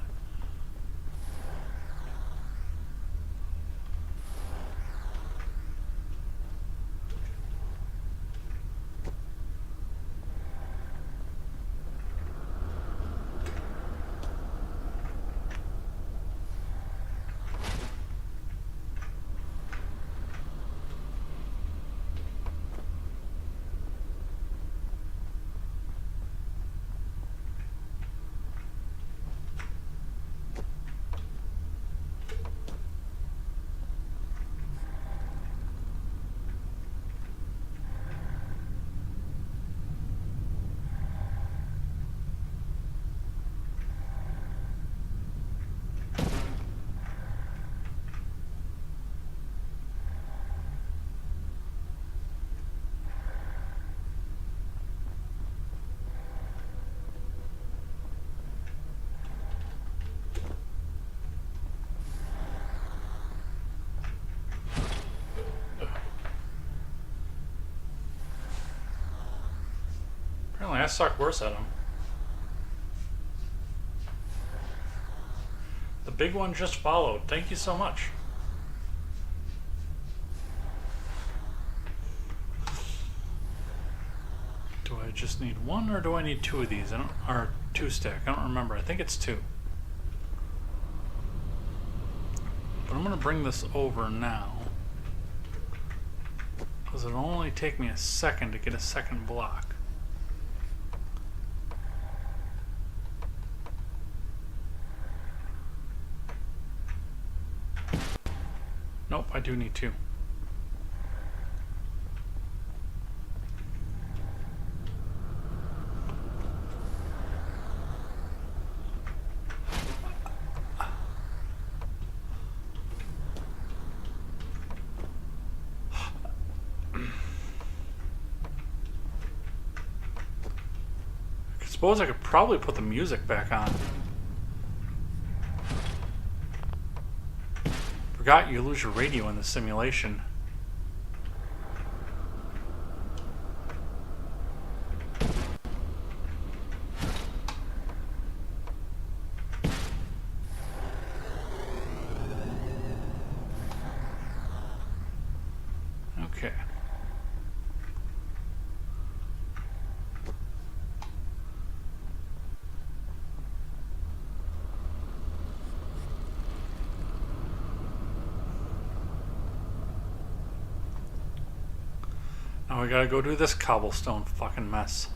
Apparently I suck worse at them. The big one just followed. Thank you so much. Do I just need 1 or do I need 2 of these? I don't, or 2 stack. I don't remember. I think it's 2. But I'm going to bring this over now, because it'll only take me a second to get a second block. Nope, I do need 2. I suppose I could probably put the music back on. Forgot you lose your radio in the simulation. Okay. we gotta go do this cobblestone fucking mess.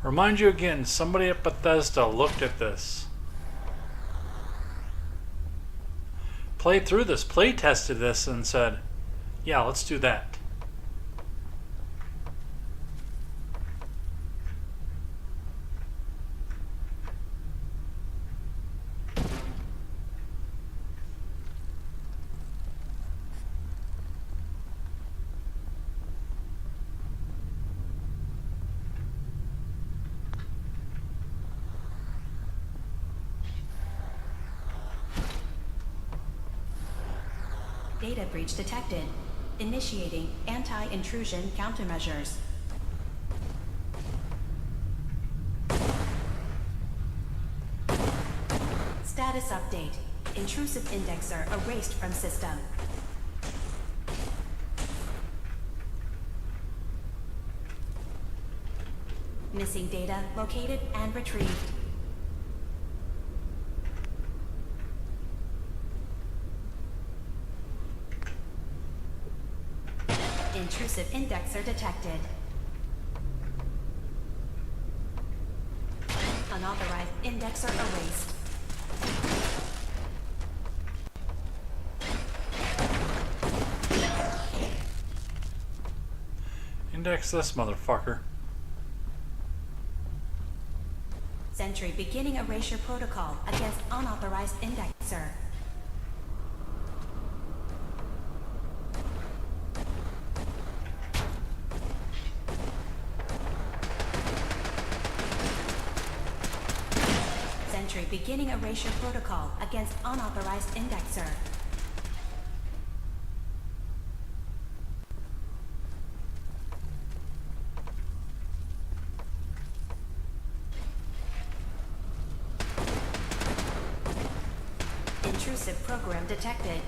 Remind you again, somebody at Bethesda looked at this. Played through this, play tested this and said, yeah, let's do that. Data breach detected. Initiating anti-intrusion countermeasures. Status update. Intrusive indexer erased from system. Missing data located and retrieved. Intrusive indexer detected. Unauthorized indexer erased. Index this motherfucker. Sentry beginning erasure protocol against unauthorized indexer. Sentry beginning erasure protocol against unauthorized indexer. Intrusive program detected.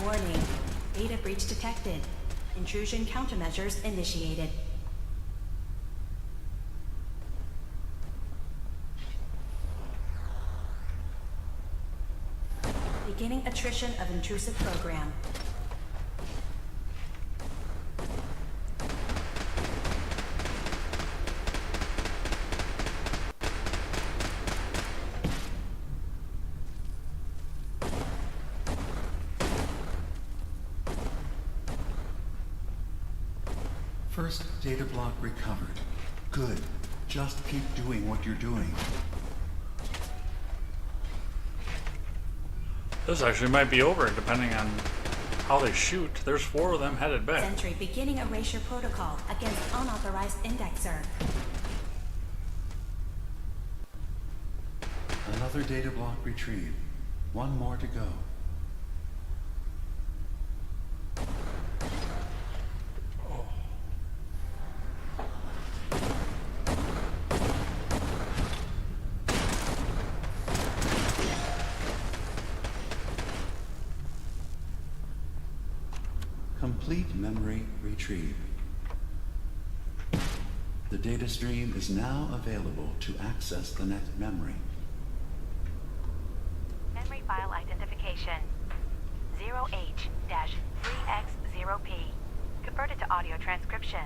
Warning. Data breach detected. Intrusion countermeasures initiated. Beginning attrition of intrusive program. First data block recovered. Good. Just keep doing what you're doing. This actually might be over depending on how they shoot. There's 4 of them headed back. Sentry beginning erasure protocol against unauthorized indexer. Another data block retrieved. 1 more to go. Complete memory retrieved. The data stream is now available to access the next memory. Memory file identification 0H-3X0P. Converted to audio transcription.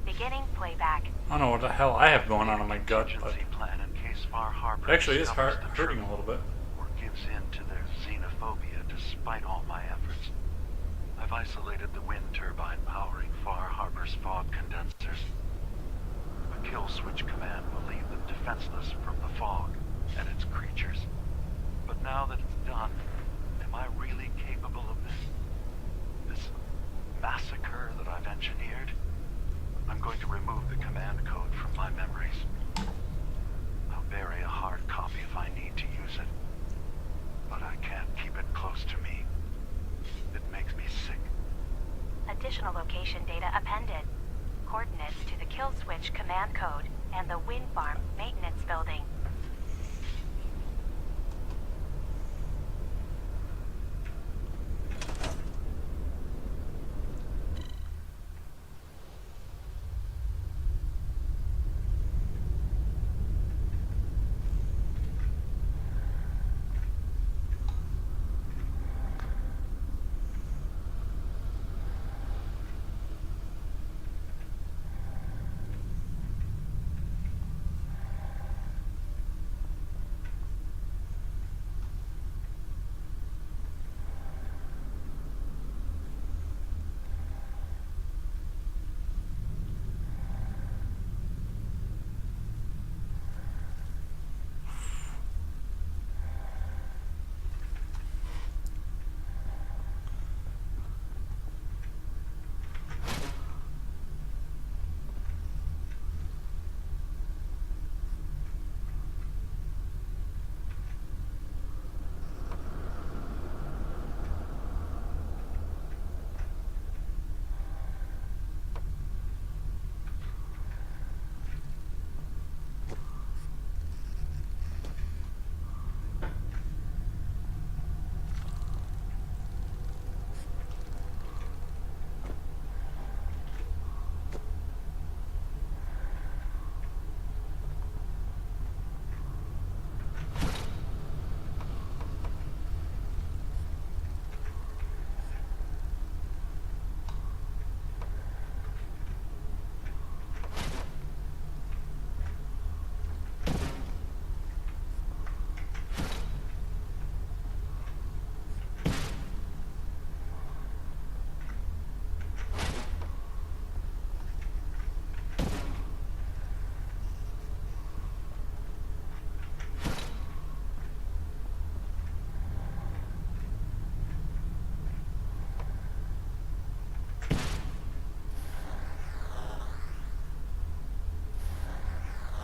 Beginning playback. I don't know what the hell I have going on in my gut, but Contingency plan in case Far Harbor it actually is discovers the hurting truth a little bit. or gives in to their xenophobia despite all my efforts. I've isolated the wind turbine powering Far Harbor's fog condensers. A kill switch command will leave them defenseless from the fog and its creatures. But now that it's done, am I really capable of this massacre that I've engineered? I'm going to remove the command code from my memories. I'll bury a hard copy if I need to use it. But I can't keep it close to me. It makes me sick. Additional location data appended. Coordinates to the kill switch command code and the wind farm maintenance building.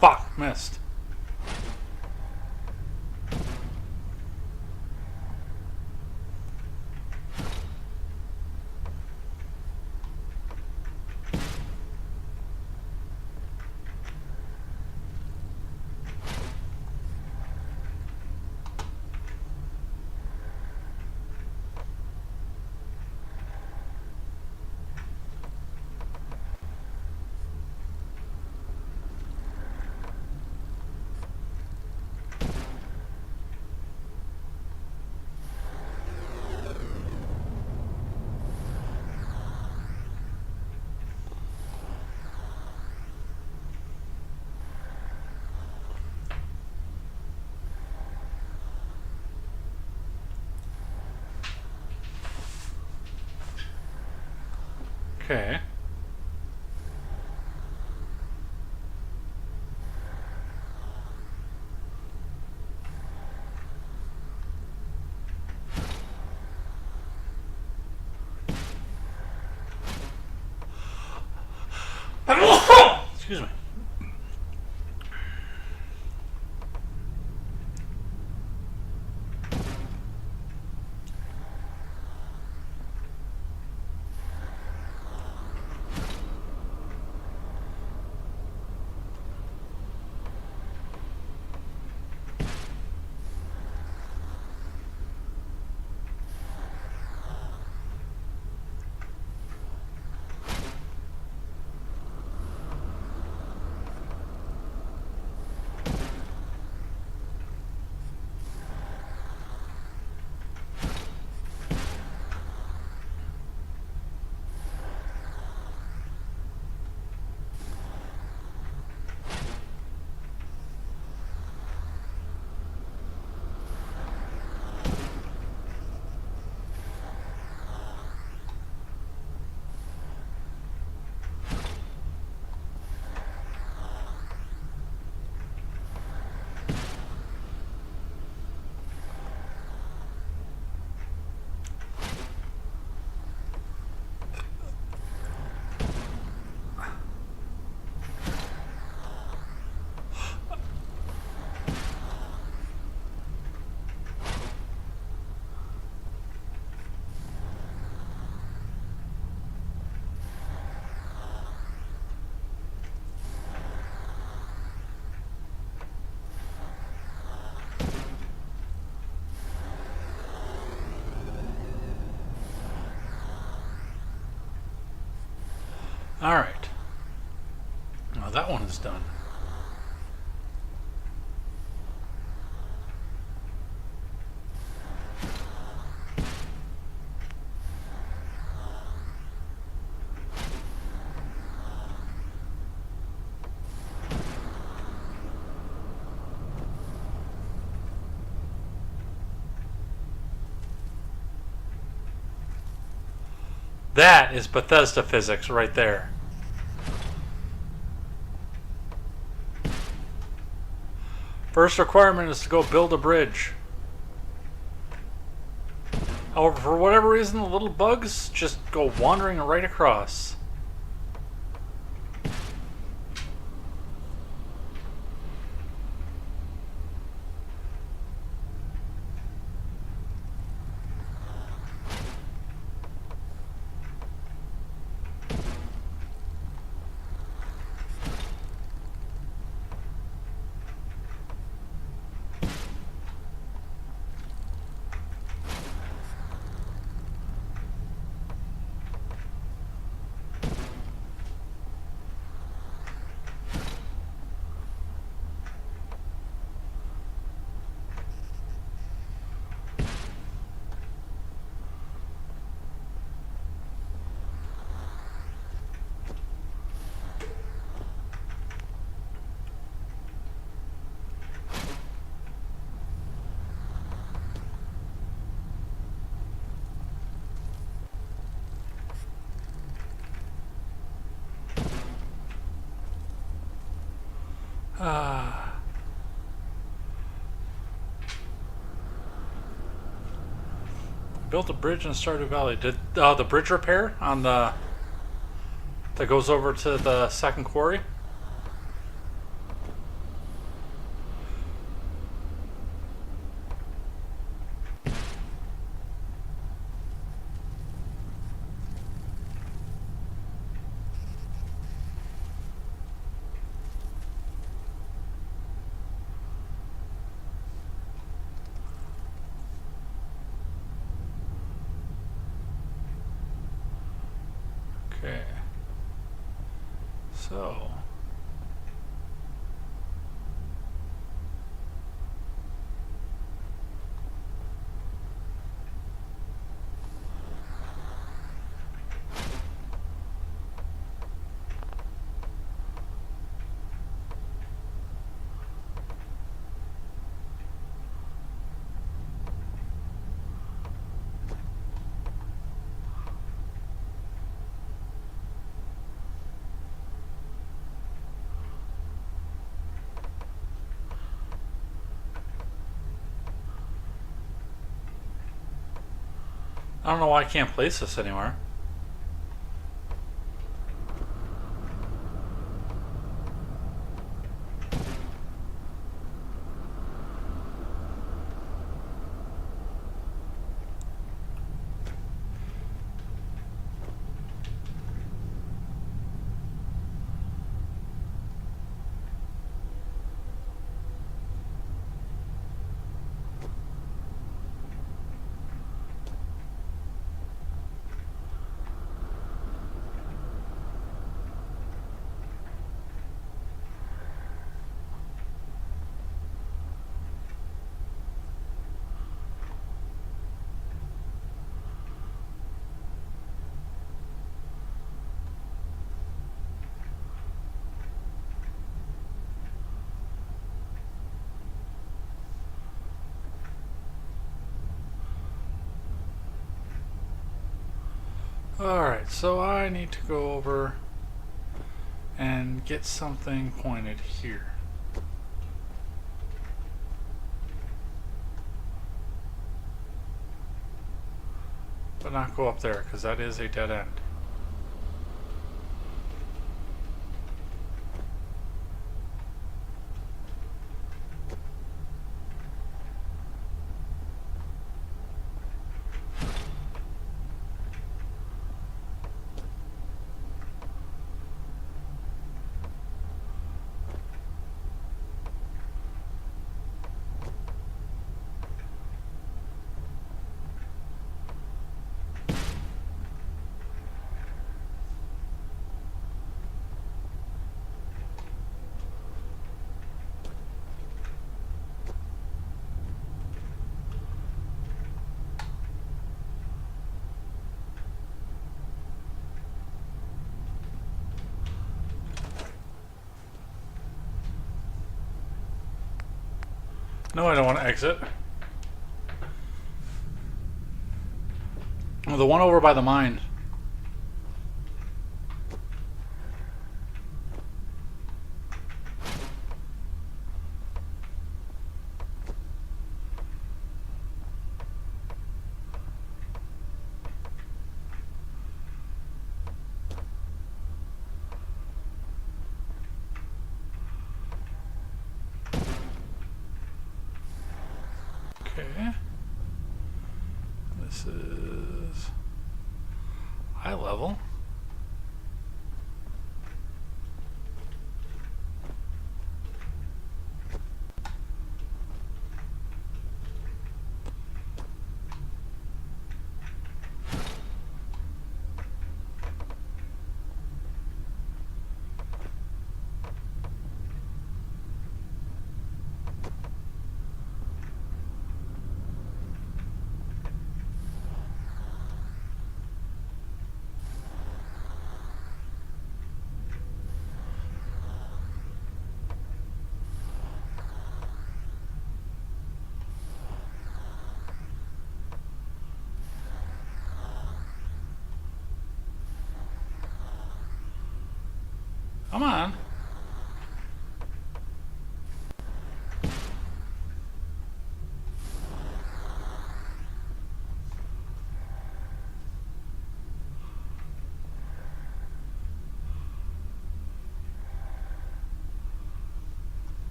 Fuck, missed. Okay. Excuse me. Alright. Now that one is done. That is Bethesda physics right there. First requirement is to go build a bridge. However, for whatever reason, the little bugs just go wandering right across. Built a bridge in Stardew Valley. Did the bridge repair on the that goes over to the second quarry? Okay. So. I don't know why I can't place this anywhere. Alright, so I need to go over and get something pointed here. But not go up there, because that is a dead end. No, I don't want to exit. Oh, the one over by the mine. Okay. This is high level. Come on.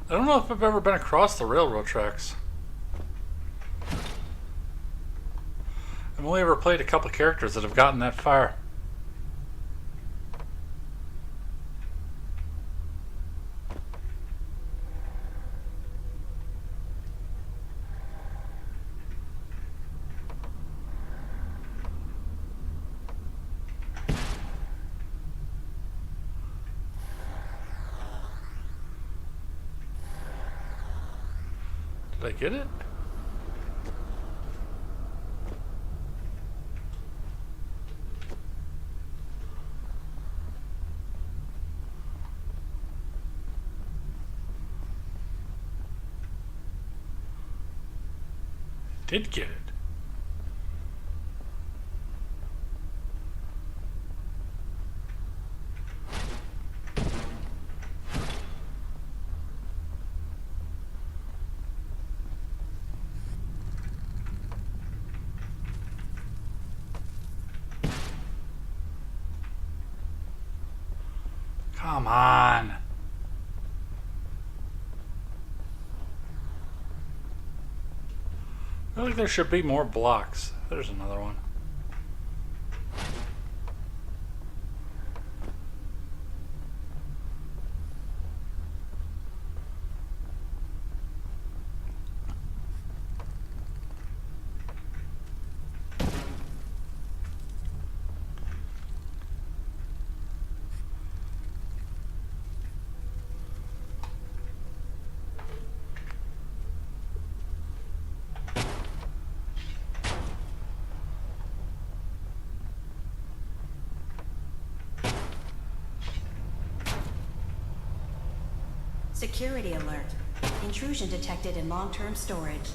I don't know if I've ever been across the railroad tracks. I've only ever played a couple characters that have gotten that far. Did I get it? Did get it. Come on. I feel like there should be more blocks. There's another one. Security alert. Intrusion detected in long-term storage.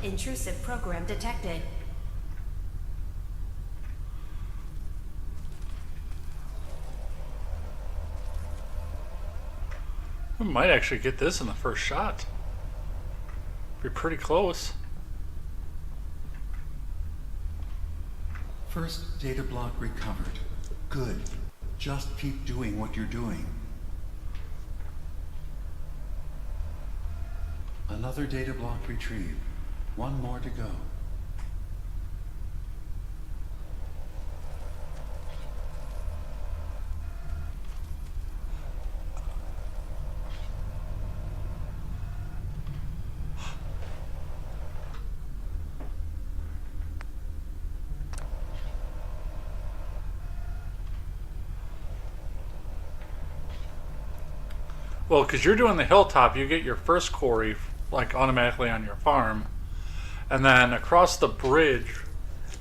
Intrusive program detected. We might actually get this in the first shot. Be pretty close. First data block recovered. Good. Just keep doing what you're doing. Another data block retrieved. One more to go. Well, because you're doing the hilltop, you get your first quarry like automatically on your farm, and then across the bridge,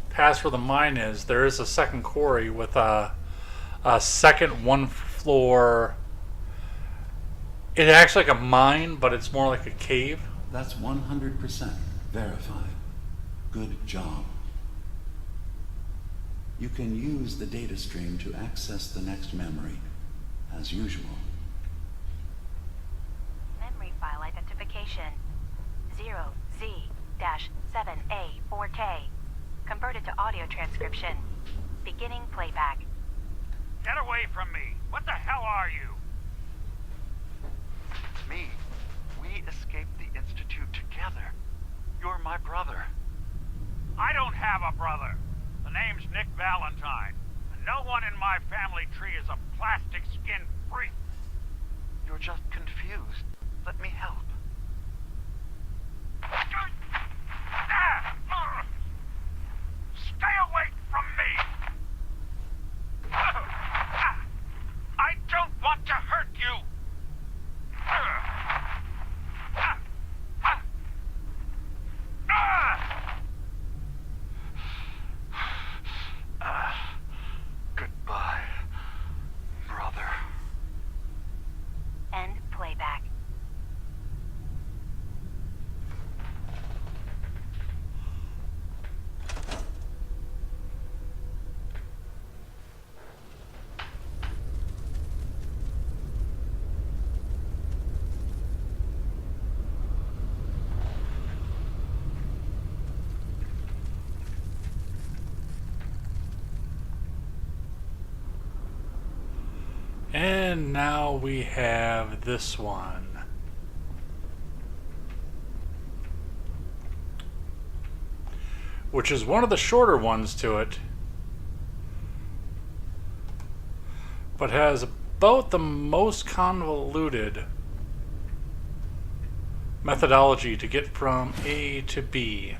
past where the mine is, there is a second quarry with a second one floor. It's actually like a mine, but it's more like a cave. That's 100% verified. Good job. You can use the data stream to access the next memory, as usual. Memory file identification 0Z-7A4K. Converted to audio transcription. Beginning playback. Get away from me! What the hell are you? Me. We escaped the Institute together. You're my brother. I don't have a brother. The name's Nick Valentine. And no one in my family tree is a plastic skin freak. You're just confused. Let me help. Stay away from me! I don't want to hurt you! Goodbye, brother. End playback. And now we have this one. Which is one of the shorter ones to it, but has about the most convoluted methodology to get from A to B.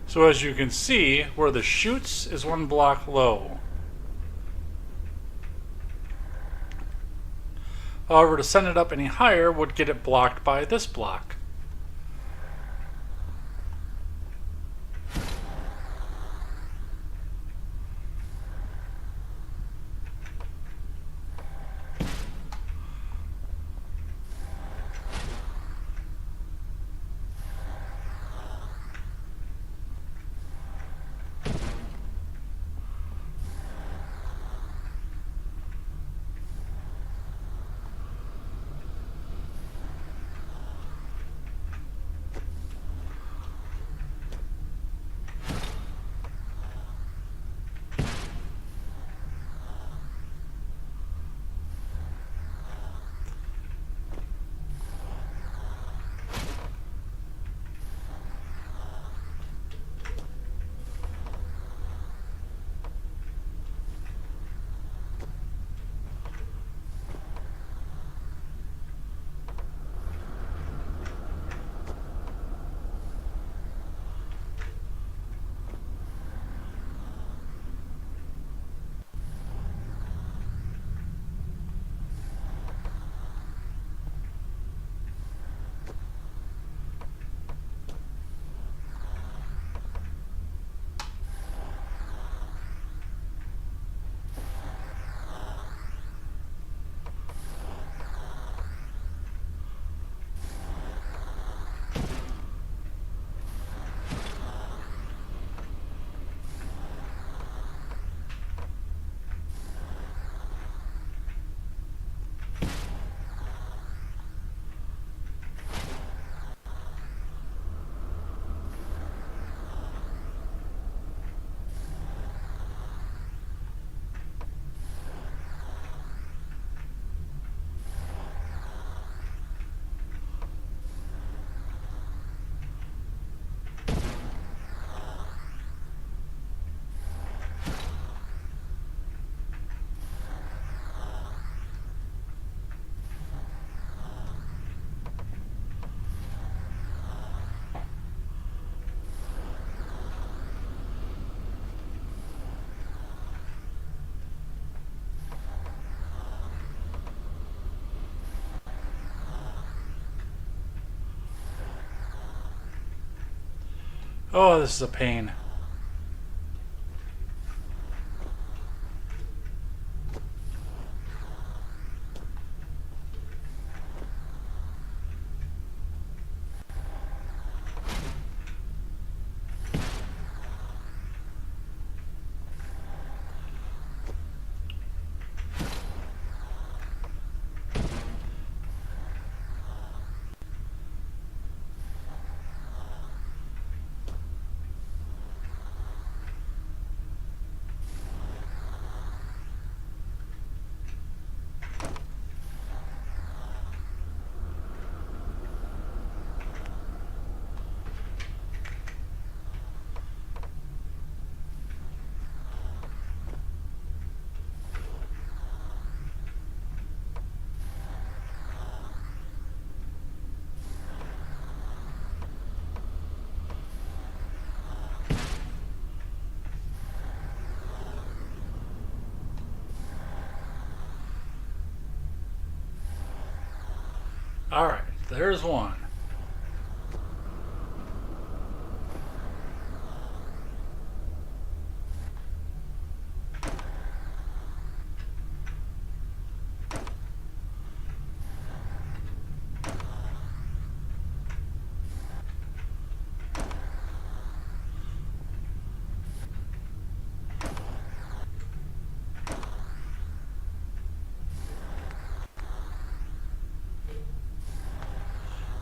So as you can see, where the chutes is one block low. However, to send it up any higher would get it blocked by this block. Oh, this is a pain. Alright, there's one.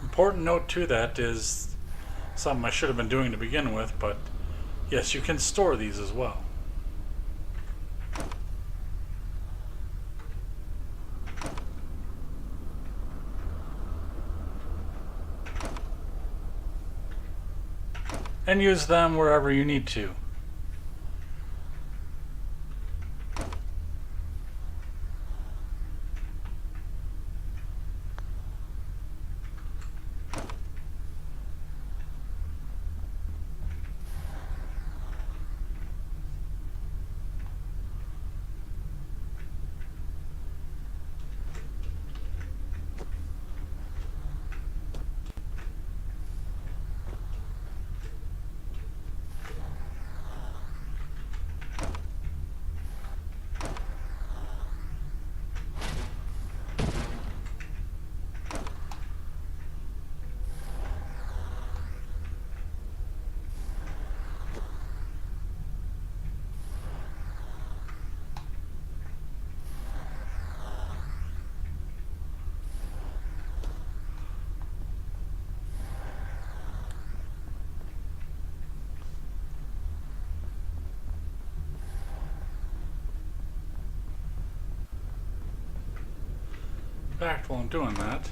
Important note to that is something I should have been doing to begin with, but yes, you can store these as well. And use them wherever you need to. In fact, while I'm doing that,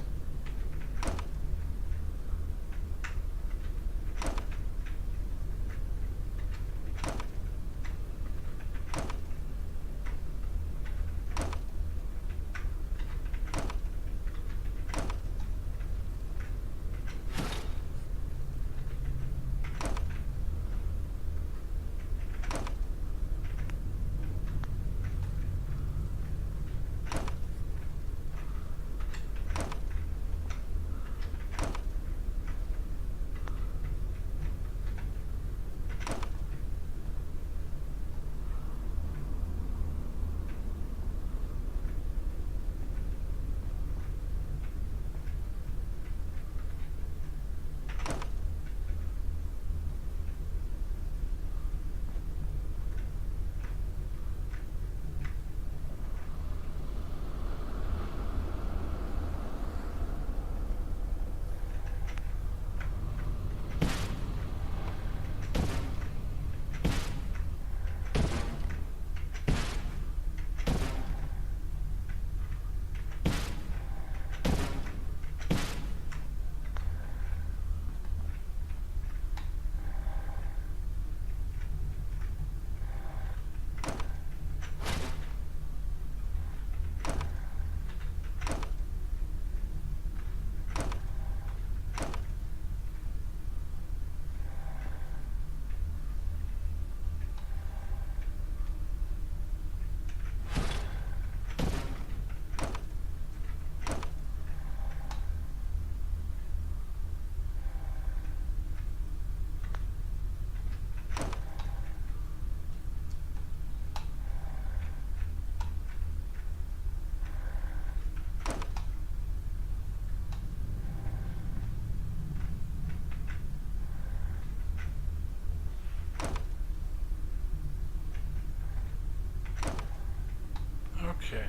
Okay.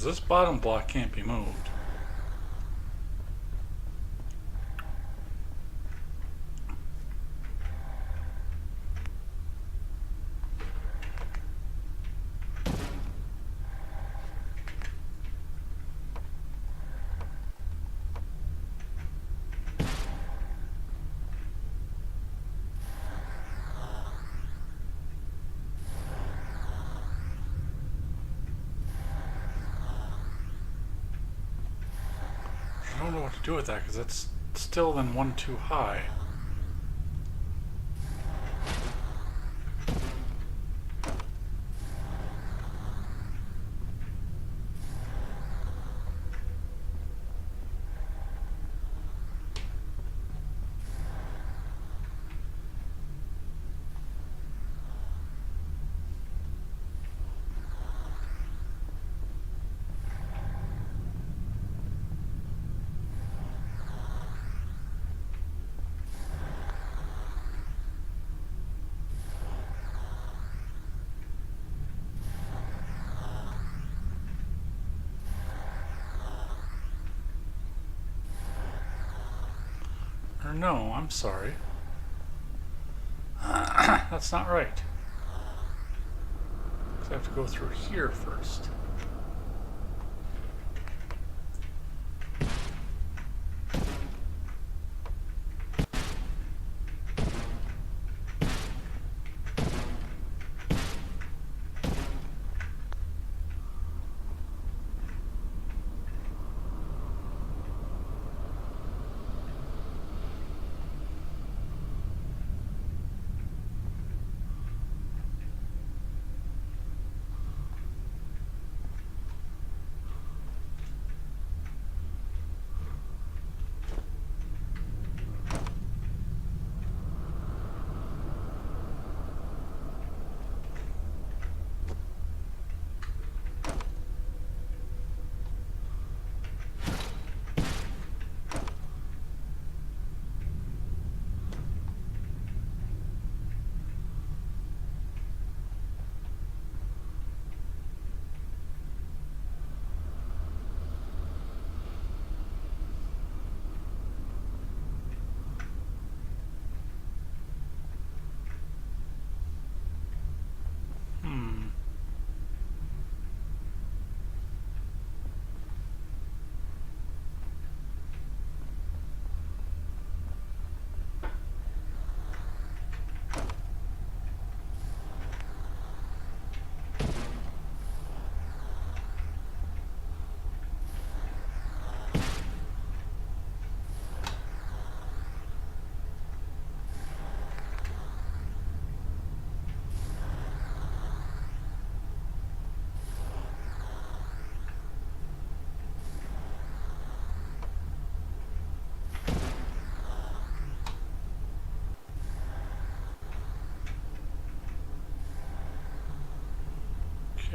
This bottom block can't be moved. I don't know what to do with that because it's still then one too high. Or no, I'm sorry. That's not right. 'Cause I have to go through here first.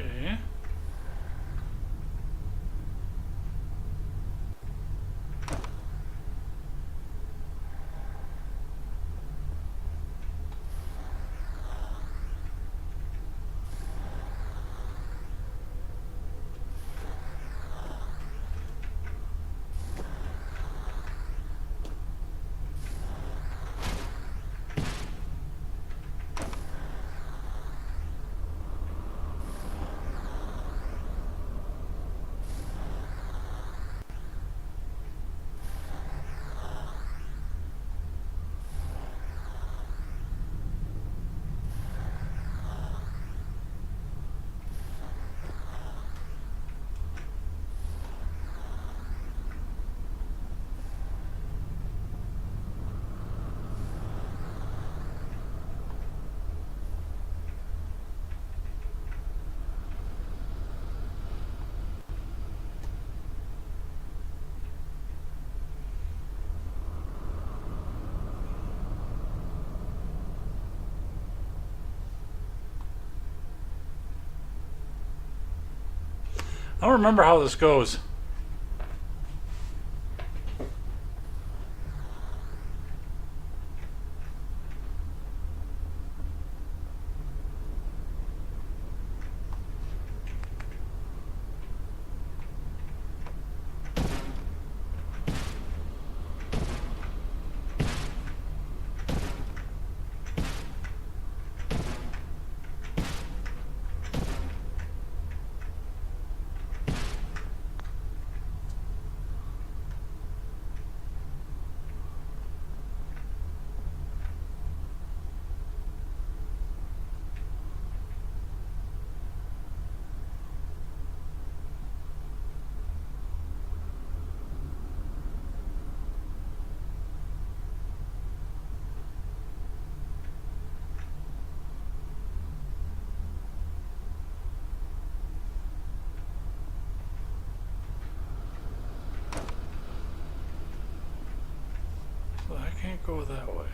Okay. I don't remember how this goes. Well, I can't go that way.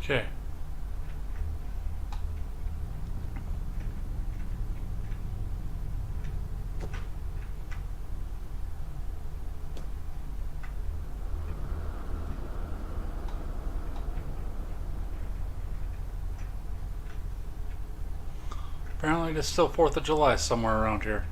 Okay. Apparently it's still 4th of July somewhere around here.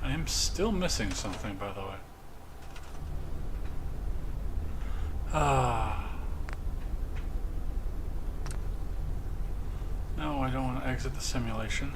I am still missing something, by the way. No, I don't want to exit the simulation.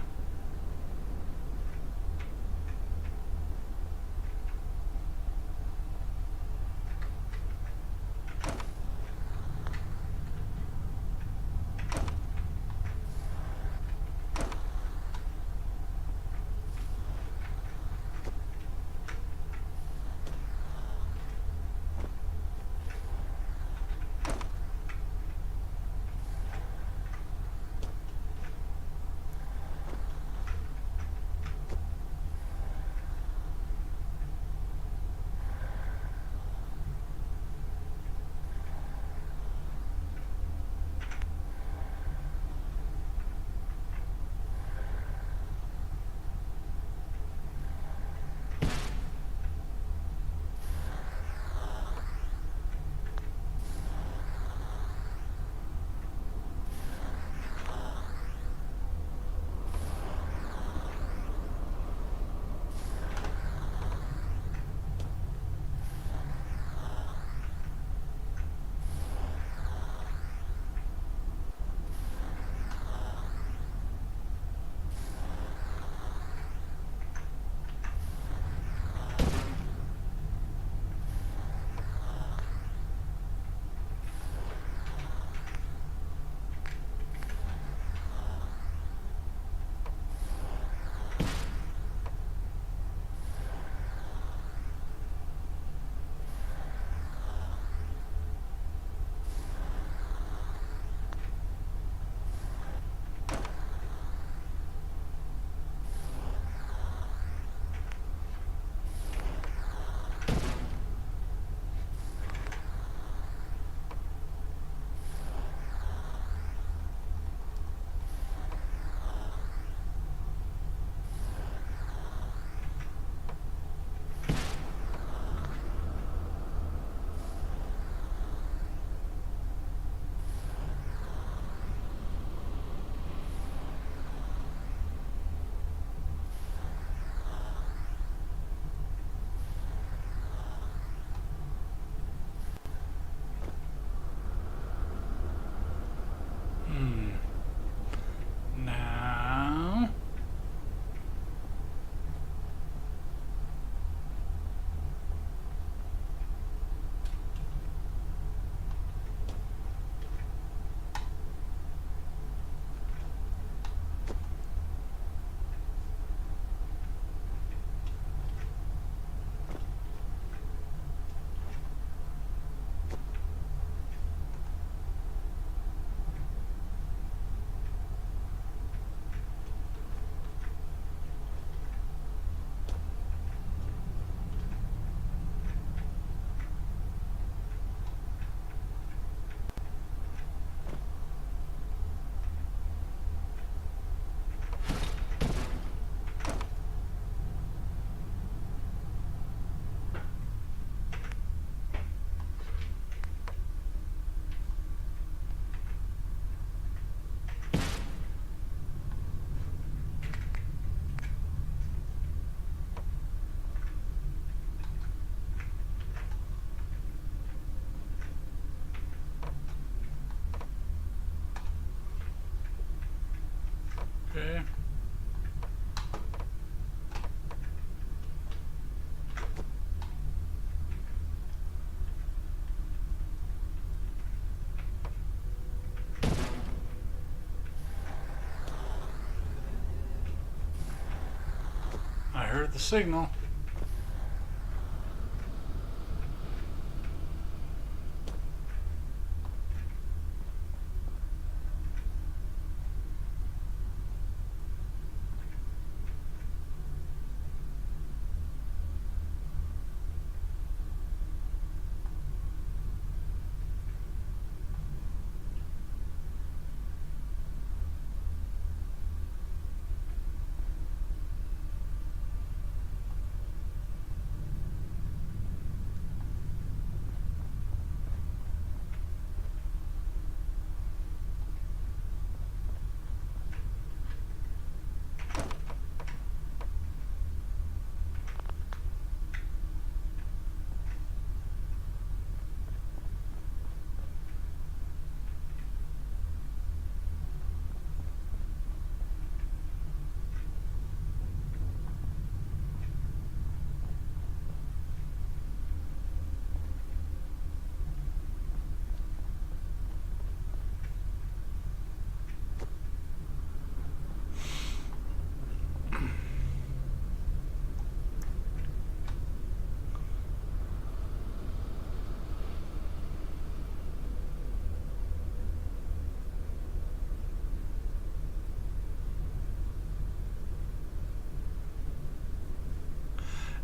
There's the signal.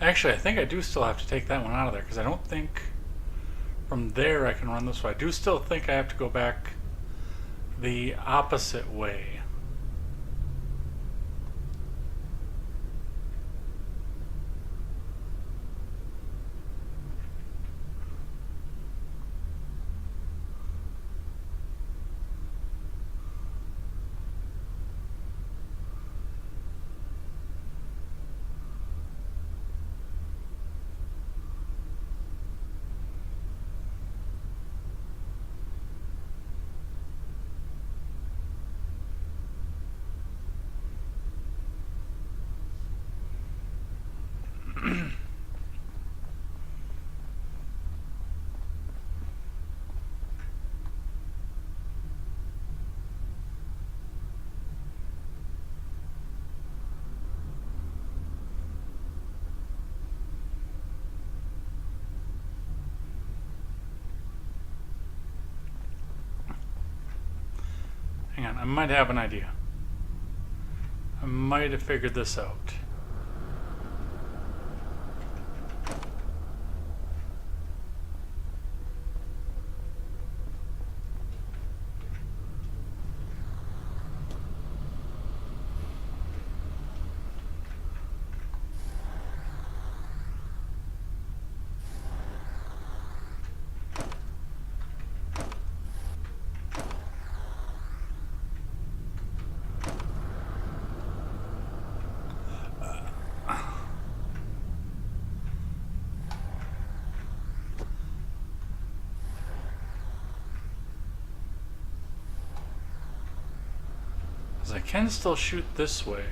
Actually, I think I do still have to take that one out of there because I don't think from there I can run this way. I do still think I have to go back the opposite way. Hang on, I might have an idea. I might have figured this out. Because I can still shoot this way.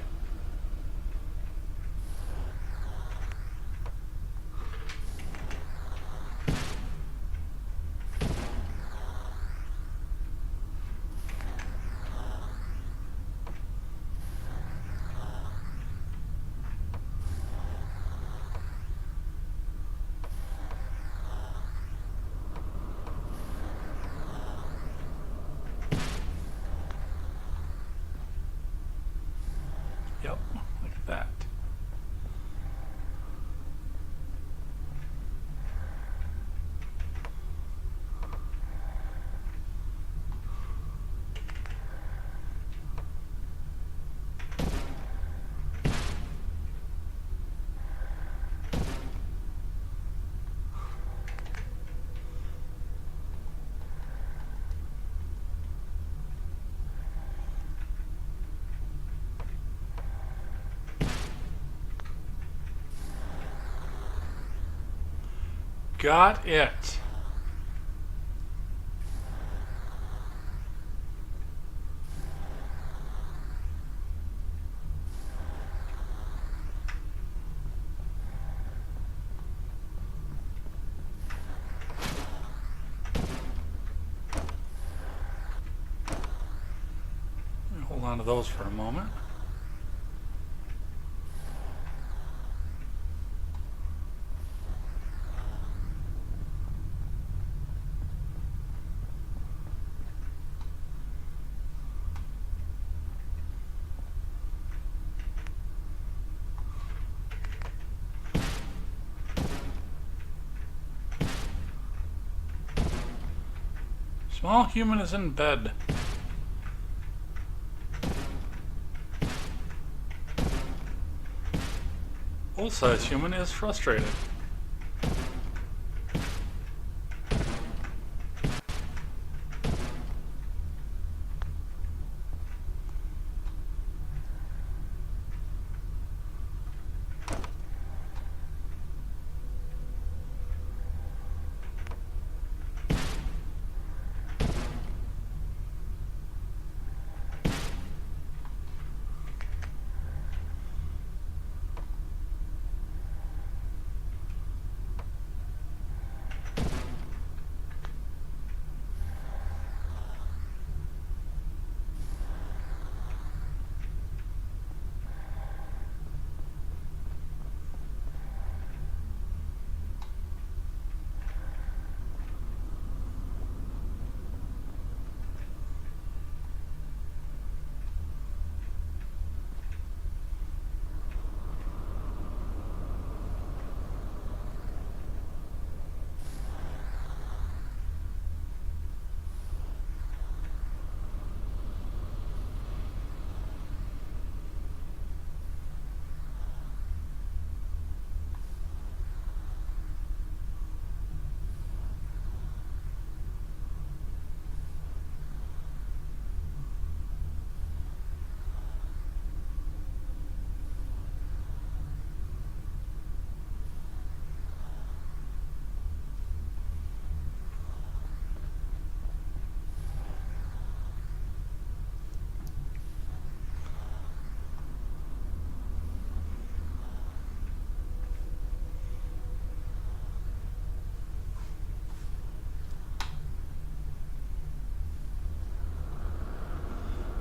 Yep, like that. Got it. Hold on to those for a moment. Small human is in bed. Full-size human is frustrated.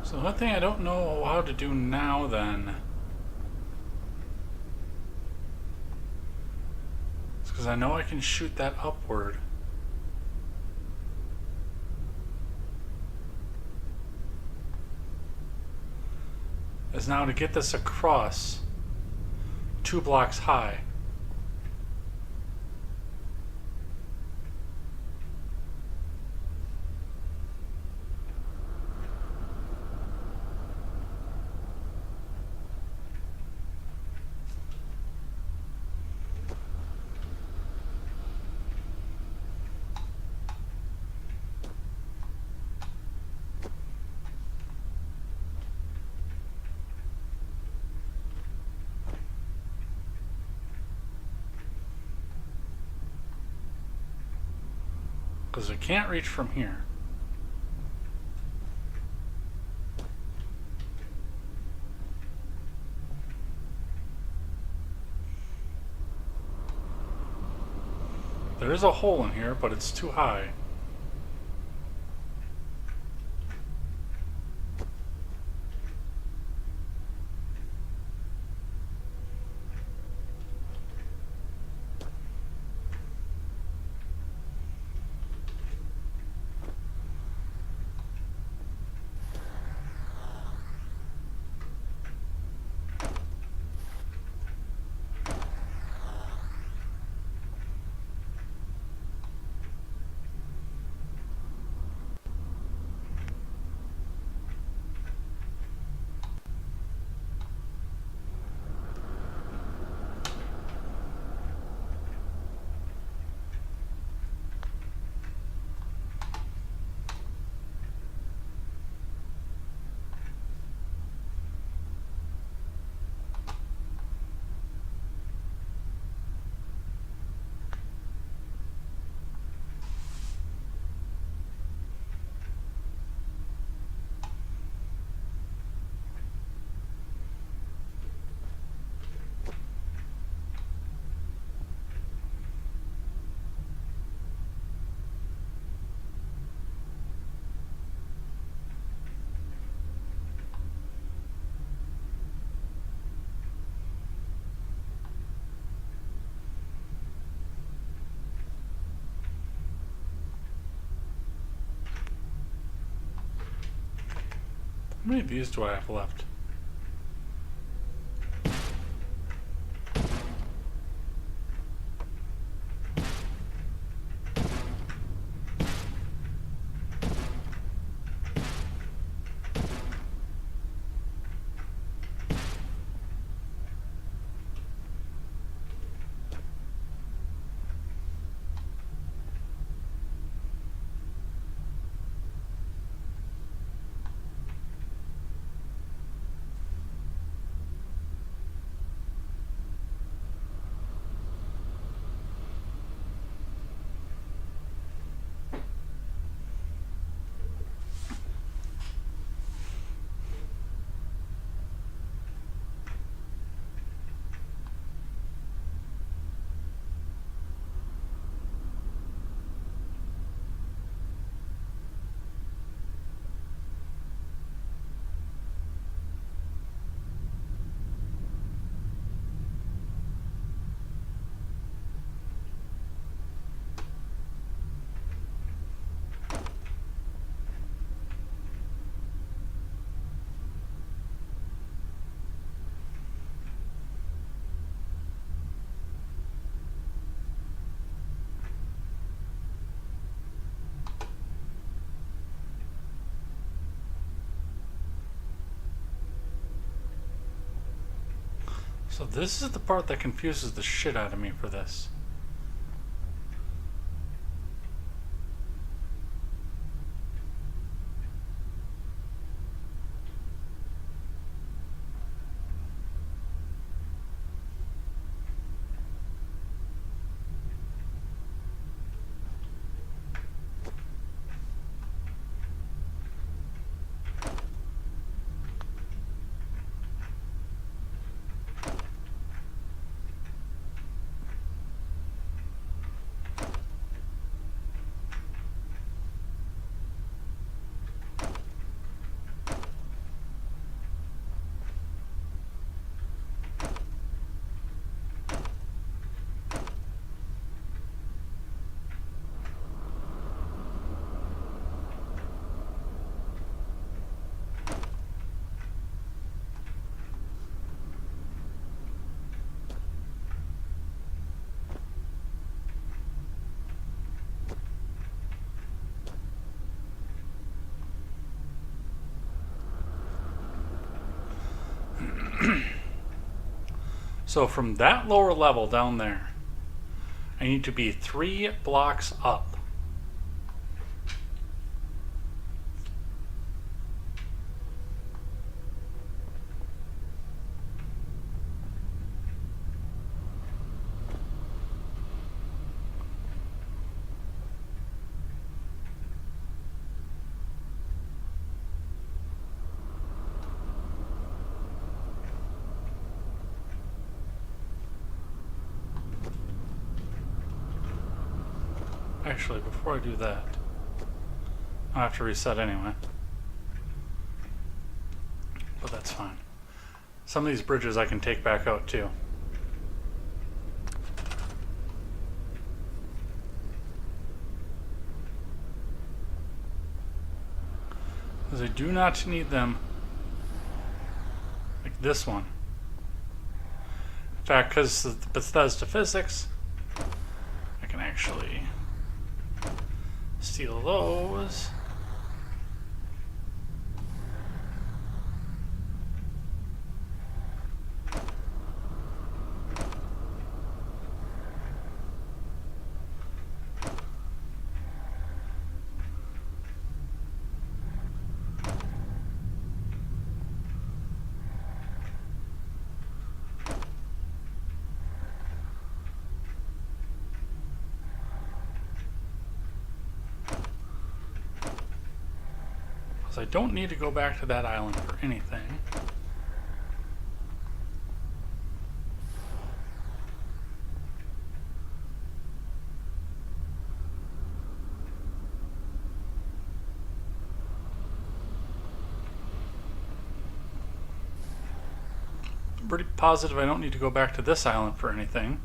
So one thing I don't know how to do now then is because I know I can shoot that upward. Is now to get this across 2 blocks high. Because we can't reach from here. There is a hole in here, but it's too high. How many of these do I have left? So this is the part that confuses the shit out of me for this. So from that lower level down there, I need to be 3 blocks up. Actually, before I do that, I'll have to reset anyway. But that's fine. Some of these bridges I can take back out too. Because I do not need them like this one. In fact, because the Bethesda physics, I can actually steal those. So I don't need to go back to that island for anything. I'm pretty positive I don't need to go back to this island for anything.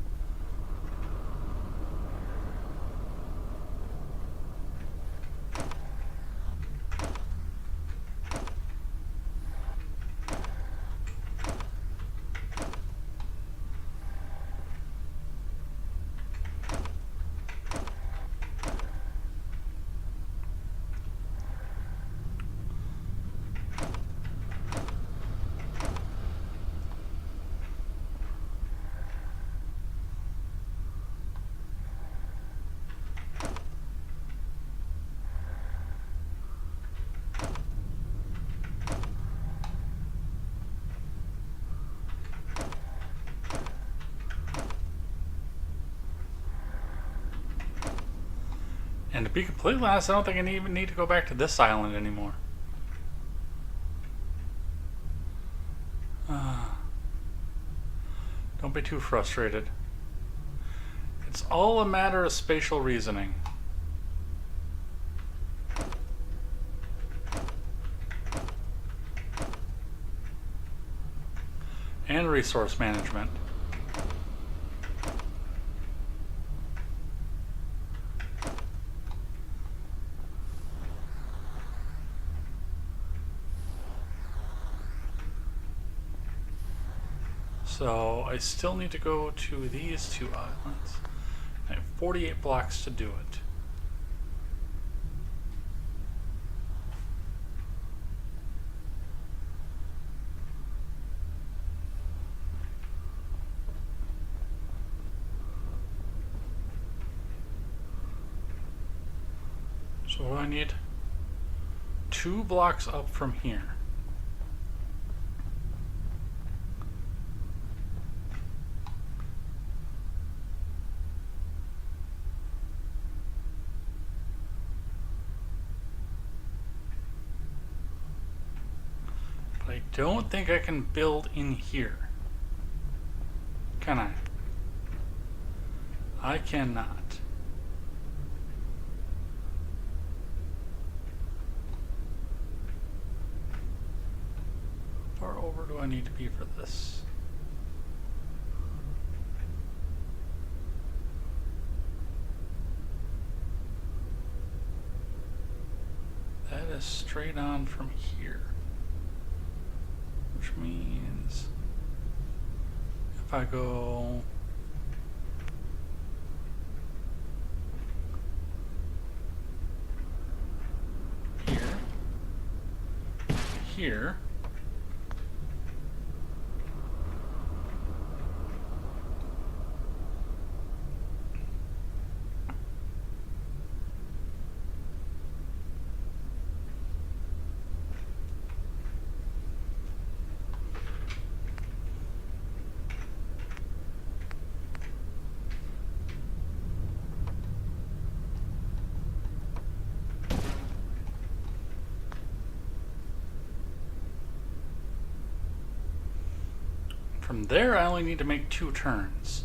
And to be completely honest, I don't think I even need to go back to this island anymore. Don't be too frustrated. It's all a matter of spatial reasoning. And resource management. So I still need to go to these 2 islands. I have 48 blocks to do it. So I need 2 blocks up from here. But I don't think I can build in here. Can I? I cannot. How far over do I need to be for this? That is straight on from here. Which means if I go here, from there I only need to make 2 turns.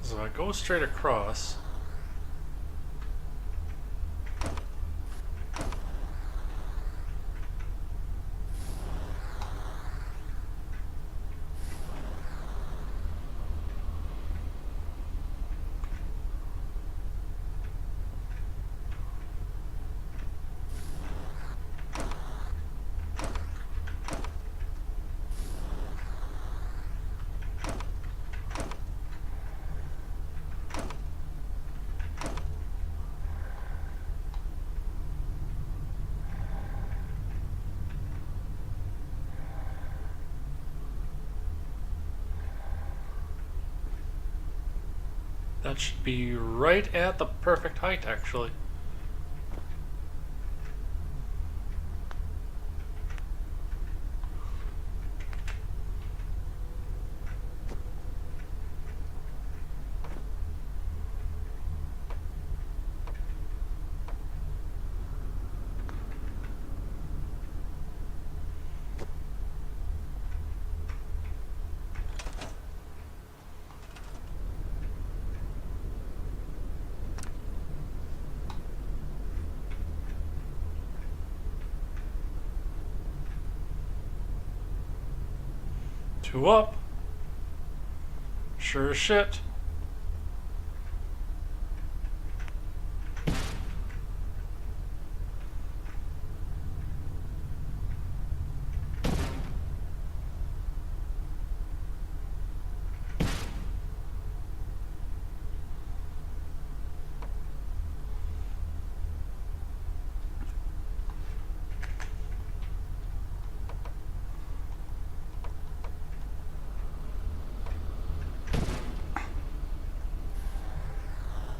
So I go straight across. That should be right at the perfect height, actually. Two up. Sure as shit.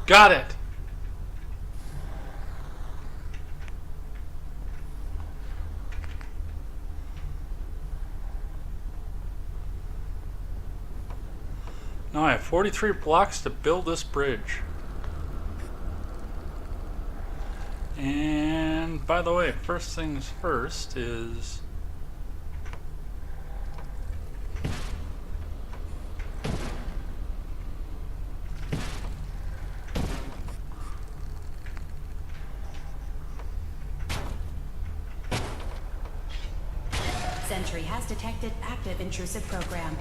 Got it. Now I have 43 blocks to build this bridge. And by the way, first things first is Sentry has detected active intrusive program.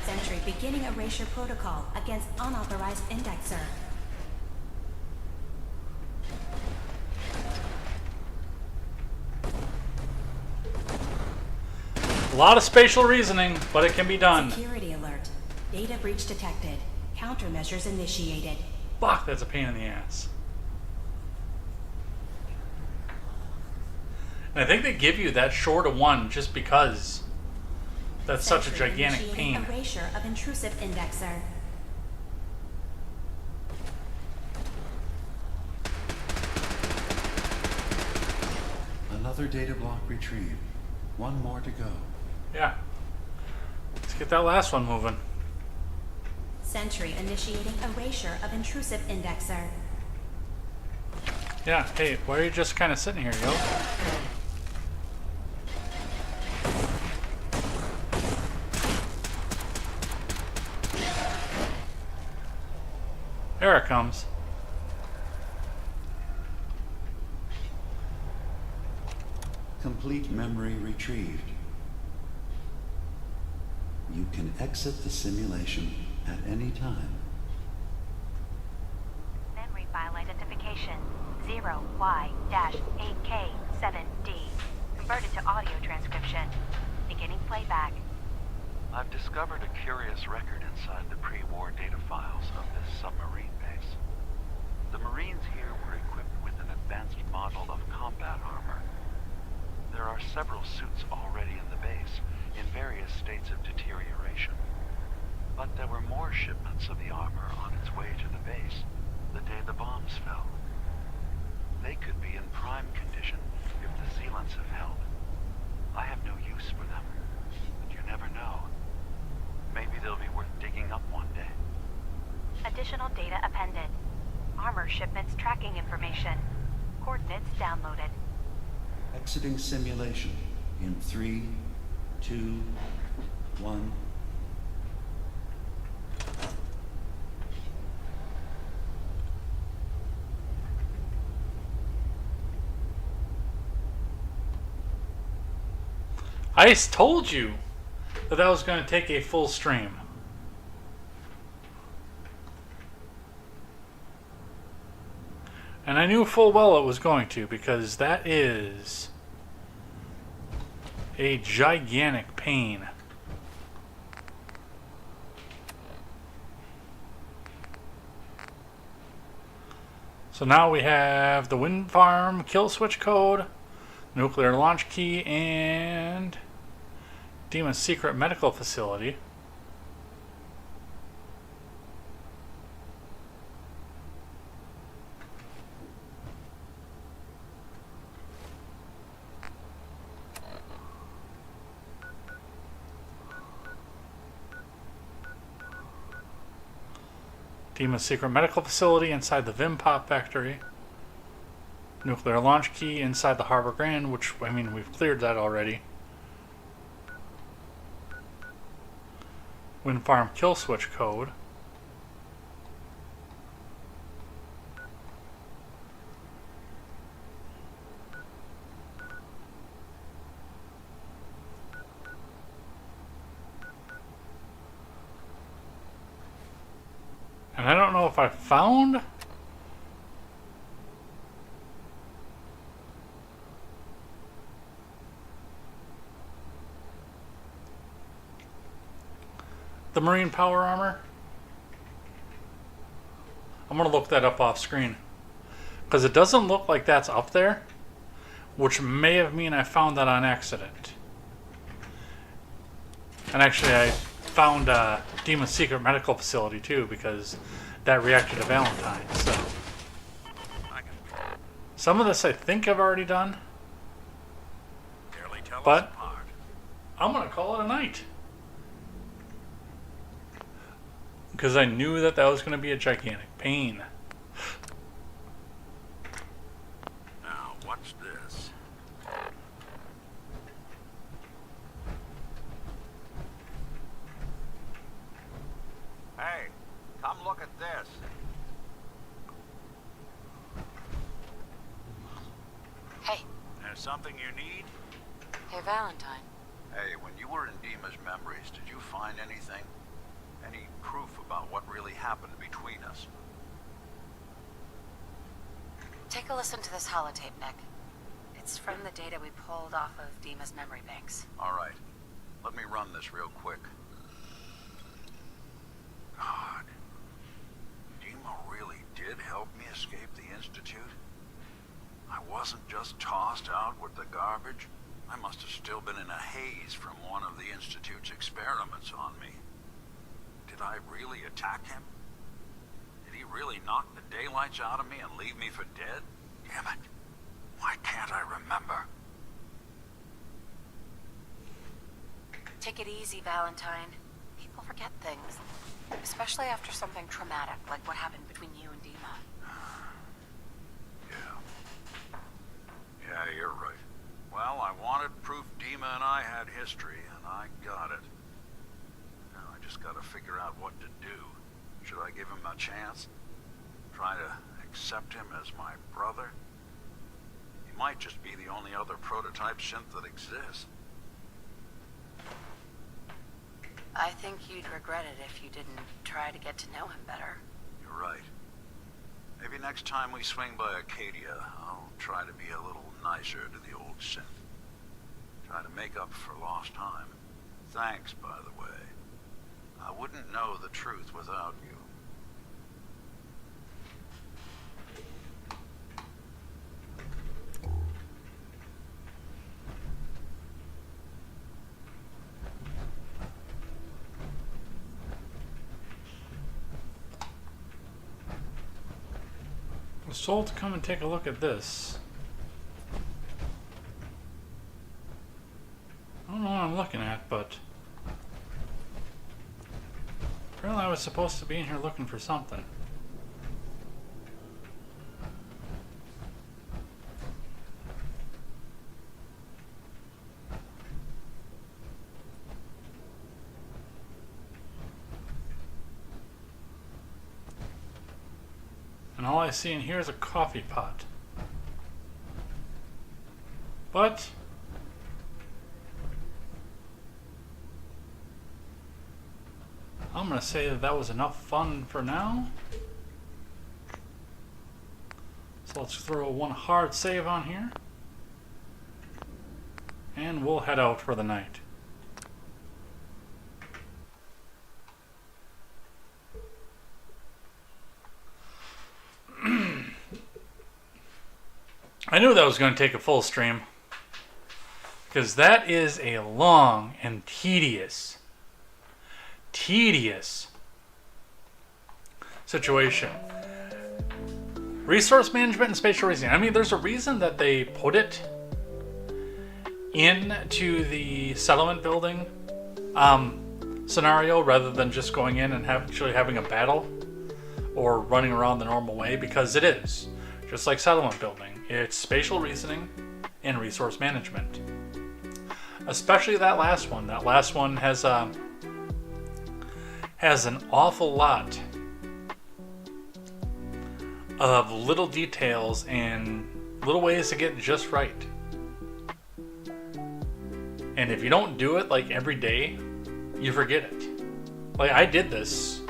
Sentry beginning erasure protocol against unauthorized indexer. a lot of spatial reasoning, but it can be done. Security alert. Data breach detected. Countermeasures initiated. Fuck, that's a pain in the ass. And I think they give you that short of one just because that's such a gigantic Initiating pain. Erasure of intrusive indexer. Another data block retrieved. One more to go. Yeah. Let's get that last one moving. Sentry initiating erasure of intrusive indexer. Yeah, hey, why are you just kind of sitting here, yo? There it comes. Complete memory retrieved. You can exit the simulation at any time. Memory file identification 0Y-8K7D. Converted to audio transcription. Beginning playback. I've discovered a curious record inside the pre-war data files of this submarine base. The Marines here were equipped with an advanced model of combat armor. There are several suits already in the base, in various states of deterioration. But there were more shipments of the armor on its way to the base the day the bombs fell. They could be in prime condition if the sealants have held. I have no use for them, but you never know. Maybe they'll be worth digging up one day. Additional data appended. Armor shipments tracking information. Coordinates downloaded. Exiting simulation in 3, 2, 1. I told you that was going to take a full stream. And I knew full well it was going to, because that is A gigantic pain. So now we have the wind farm kill switch code, nuclear launch key, and Demon's secret medical facility. Demon's secret medical facility inside the Vim Pop factory. Nuclear launch key inside the Harbor Grand, which, I mean, we've cleared that already. Wind farm kill switch code. And I don't know if I found the marine power armor. I'm gonna look that up off screen because it doesn't look like that's up there, which may have mean I found that on accident. And actually I found Demon's secret medical facility too, because that reacted to Valentine. So some of this I think I've already done, but I'm gonna call it a night because I knew that that was going to be a gigantic pain. Now, what's this? Hey, come look at this. Hey. There's something you need? Hey, Valentine. Hey, when you were in Dima's memories, did you find anything? Any proof about what really happened between us? Take a listen to this holotape, Nick. It's from the data we pulled off of Dima's memory banks. All right. Let me run this real quick. God. Dima really did help me escape the Institute? I wasn't just tossed out with the garbage. I must have still been in a haze from one of the Institute's experiments on me. Did I really attack him? Did he really knock the daylights out of me and leave me for dead? Damn it. Why can't I remember? Take it easy, Valentine. People forget things. Especially after something traumatic, like what happened between you and Dima. Yeah, you're right. Well, I wanted proof Dima and I had history, and I got it. Now I just gotta figure out what to do. Should I give him a chance? Try to accept him as my brother? He might just be the only other prototype synth that exists. I think you'd regret it if you didn't try to get to know him better. You're right. Maybe next time we swing by Acadia, I'll try to be a little nicer to the old synth. Try to make up for lost time. Thanks, by the way. I wouldn't know the truth without you. I was told to come and take a look at this. I don't know what I'm looking at, but apparently I was supposed to be in here looking for something. And all I see in here is a coffee pot. But I'm going to say that that was enough fun for now. So let's throw one hard save on here. And we'll head out for the night. I knew that was going to take a full stream, because that is a long and tedious situation. Resource management and spatial reasoning. I mean, there's a reason that they put it into the settlement building scenario rather than just going in and actually having a battle or running around the normal way, because it is just like settlement building. It's spatial reasoning and resource management. Especially that last one. That last one has an awful lot of little details and little ways to get just right. And if you don't do it like every day, you forget it. Like I did this,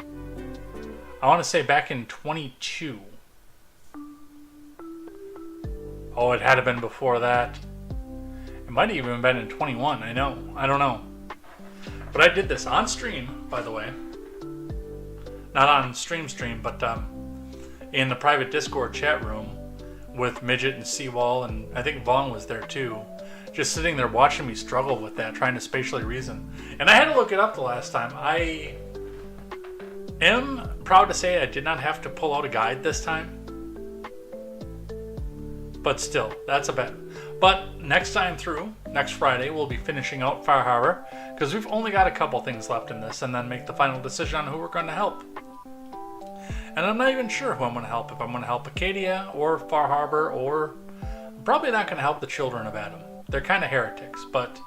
I want to say back in 22. Oh, it had to have been before that. It might have even been in 21. I don't know. But I did this on stream, by the way. Not on stream, but in the private Discord chat room with Midget and Seawall, and I think Vaughn was there too. Just sitting there watching me struggle with that, trying to spatially reason. And I had to look it up the last time. I am proud to say I did not have to pull out a guide this time. But still, that's a bet. But next time through, next Friday, we'll be finishing out Far Harbor, because we've only got a couple things left in this, and then make the final decision on who we're going to help. And I'm not even sure who I'm going to help. If I'm going to help Acadia, or Far Harbor, or I'm probably not going to help the Children of Adam. They're kind of heretics, but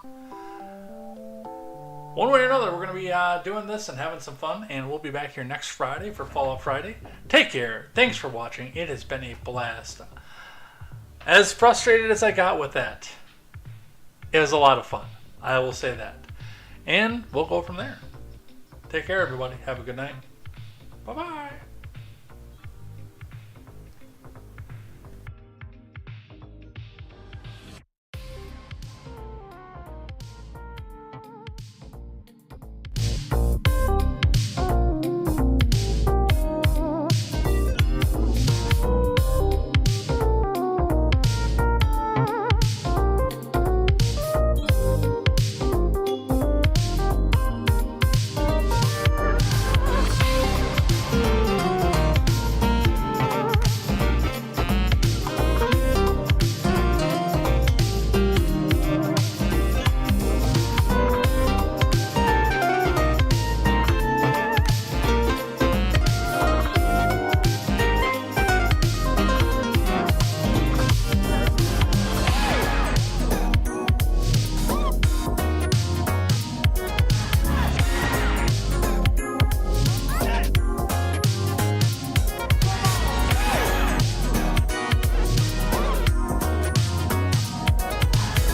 one way or another, we're going to be doing this and having some fun, and we'll be back here next Friday for Fallout Friday. Take care. Thanks for watching. It has been a blast. As frustrated as I got with that, it was a lot of fun. I will say that. And we'll go from there. Take care, everybody. Have a good night. Bye-bye.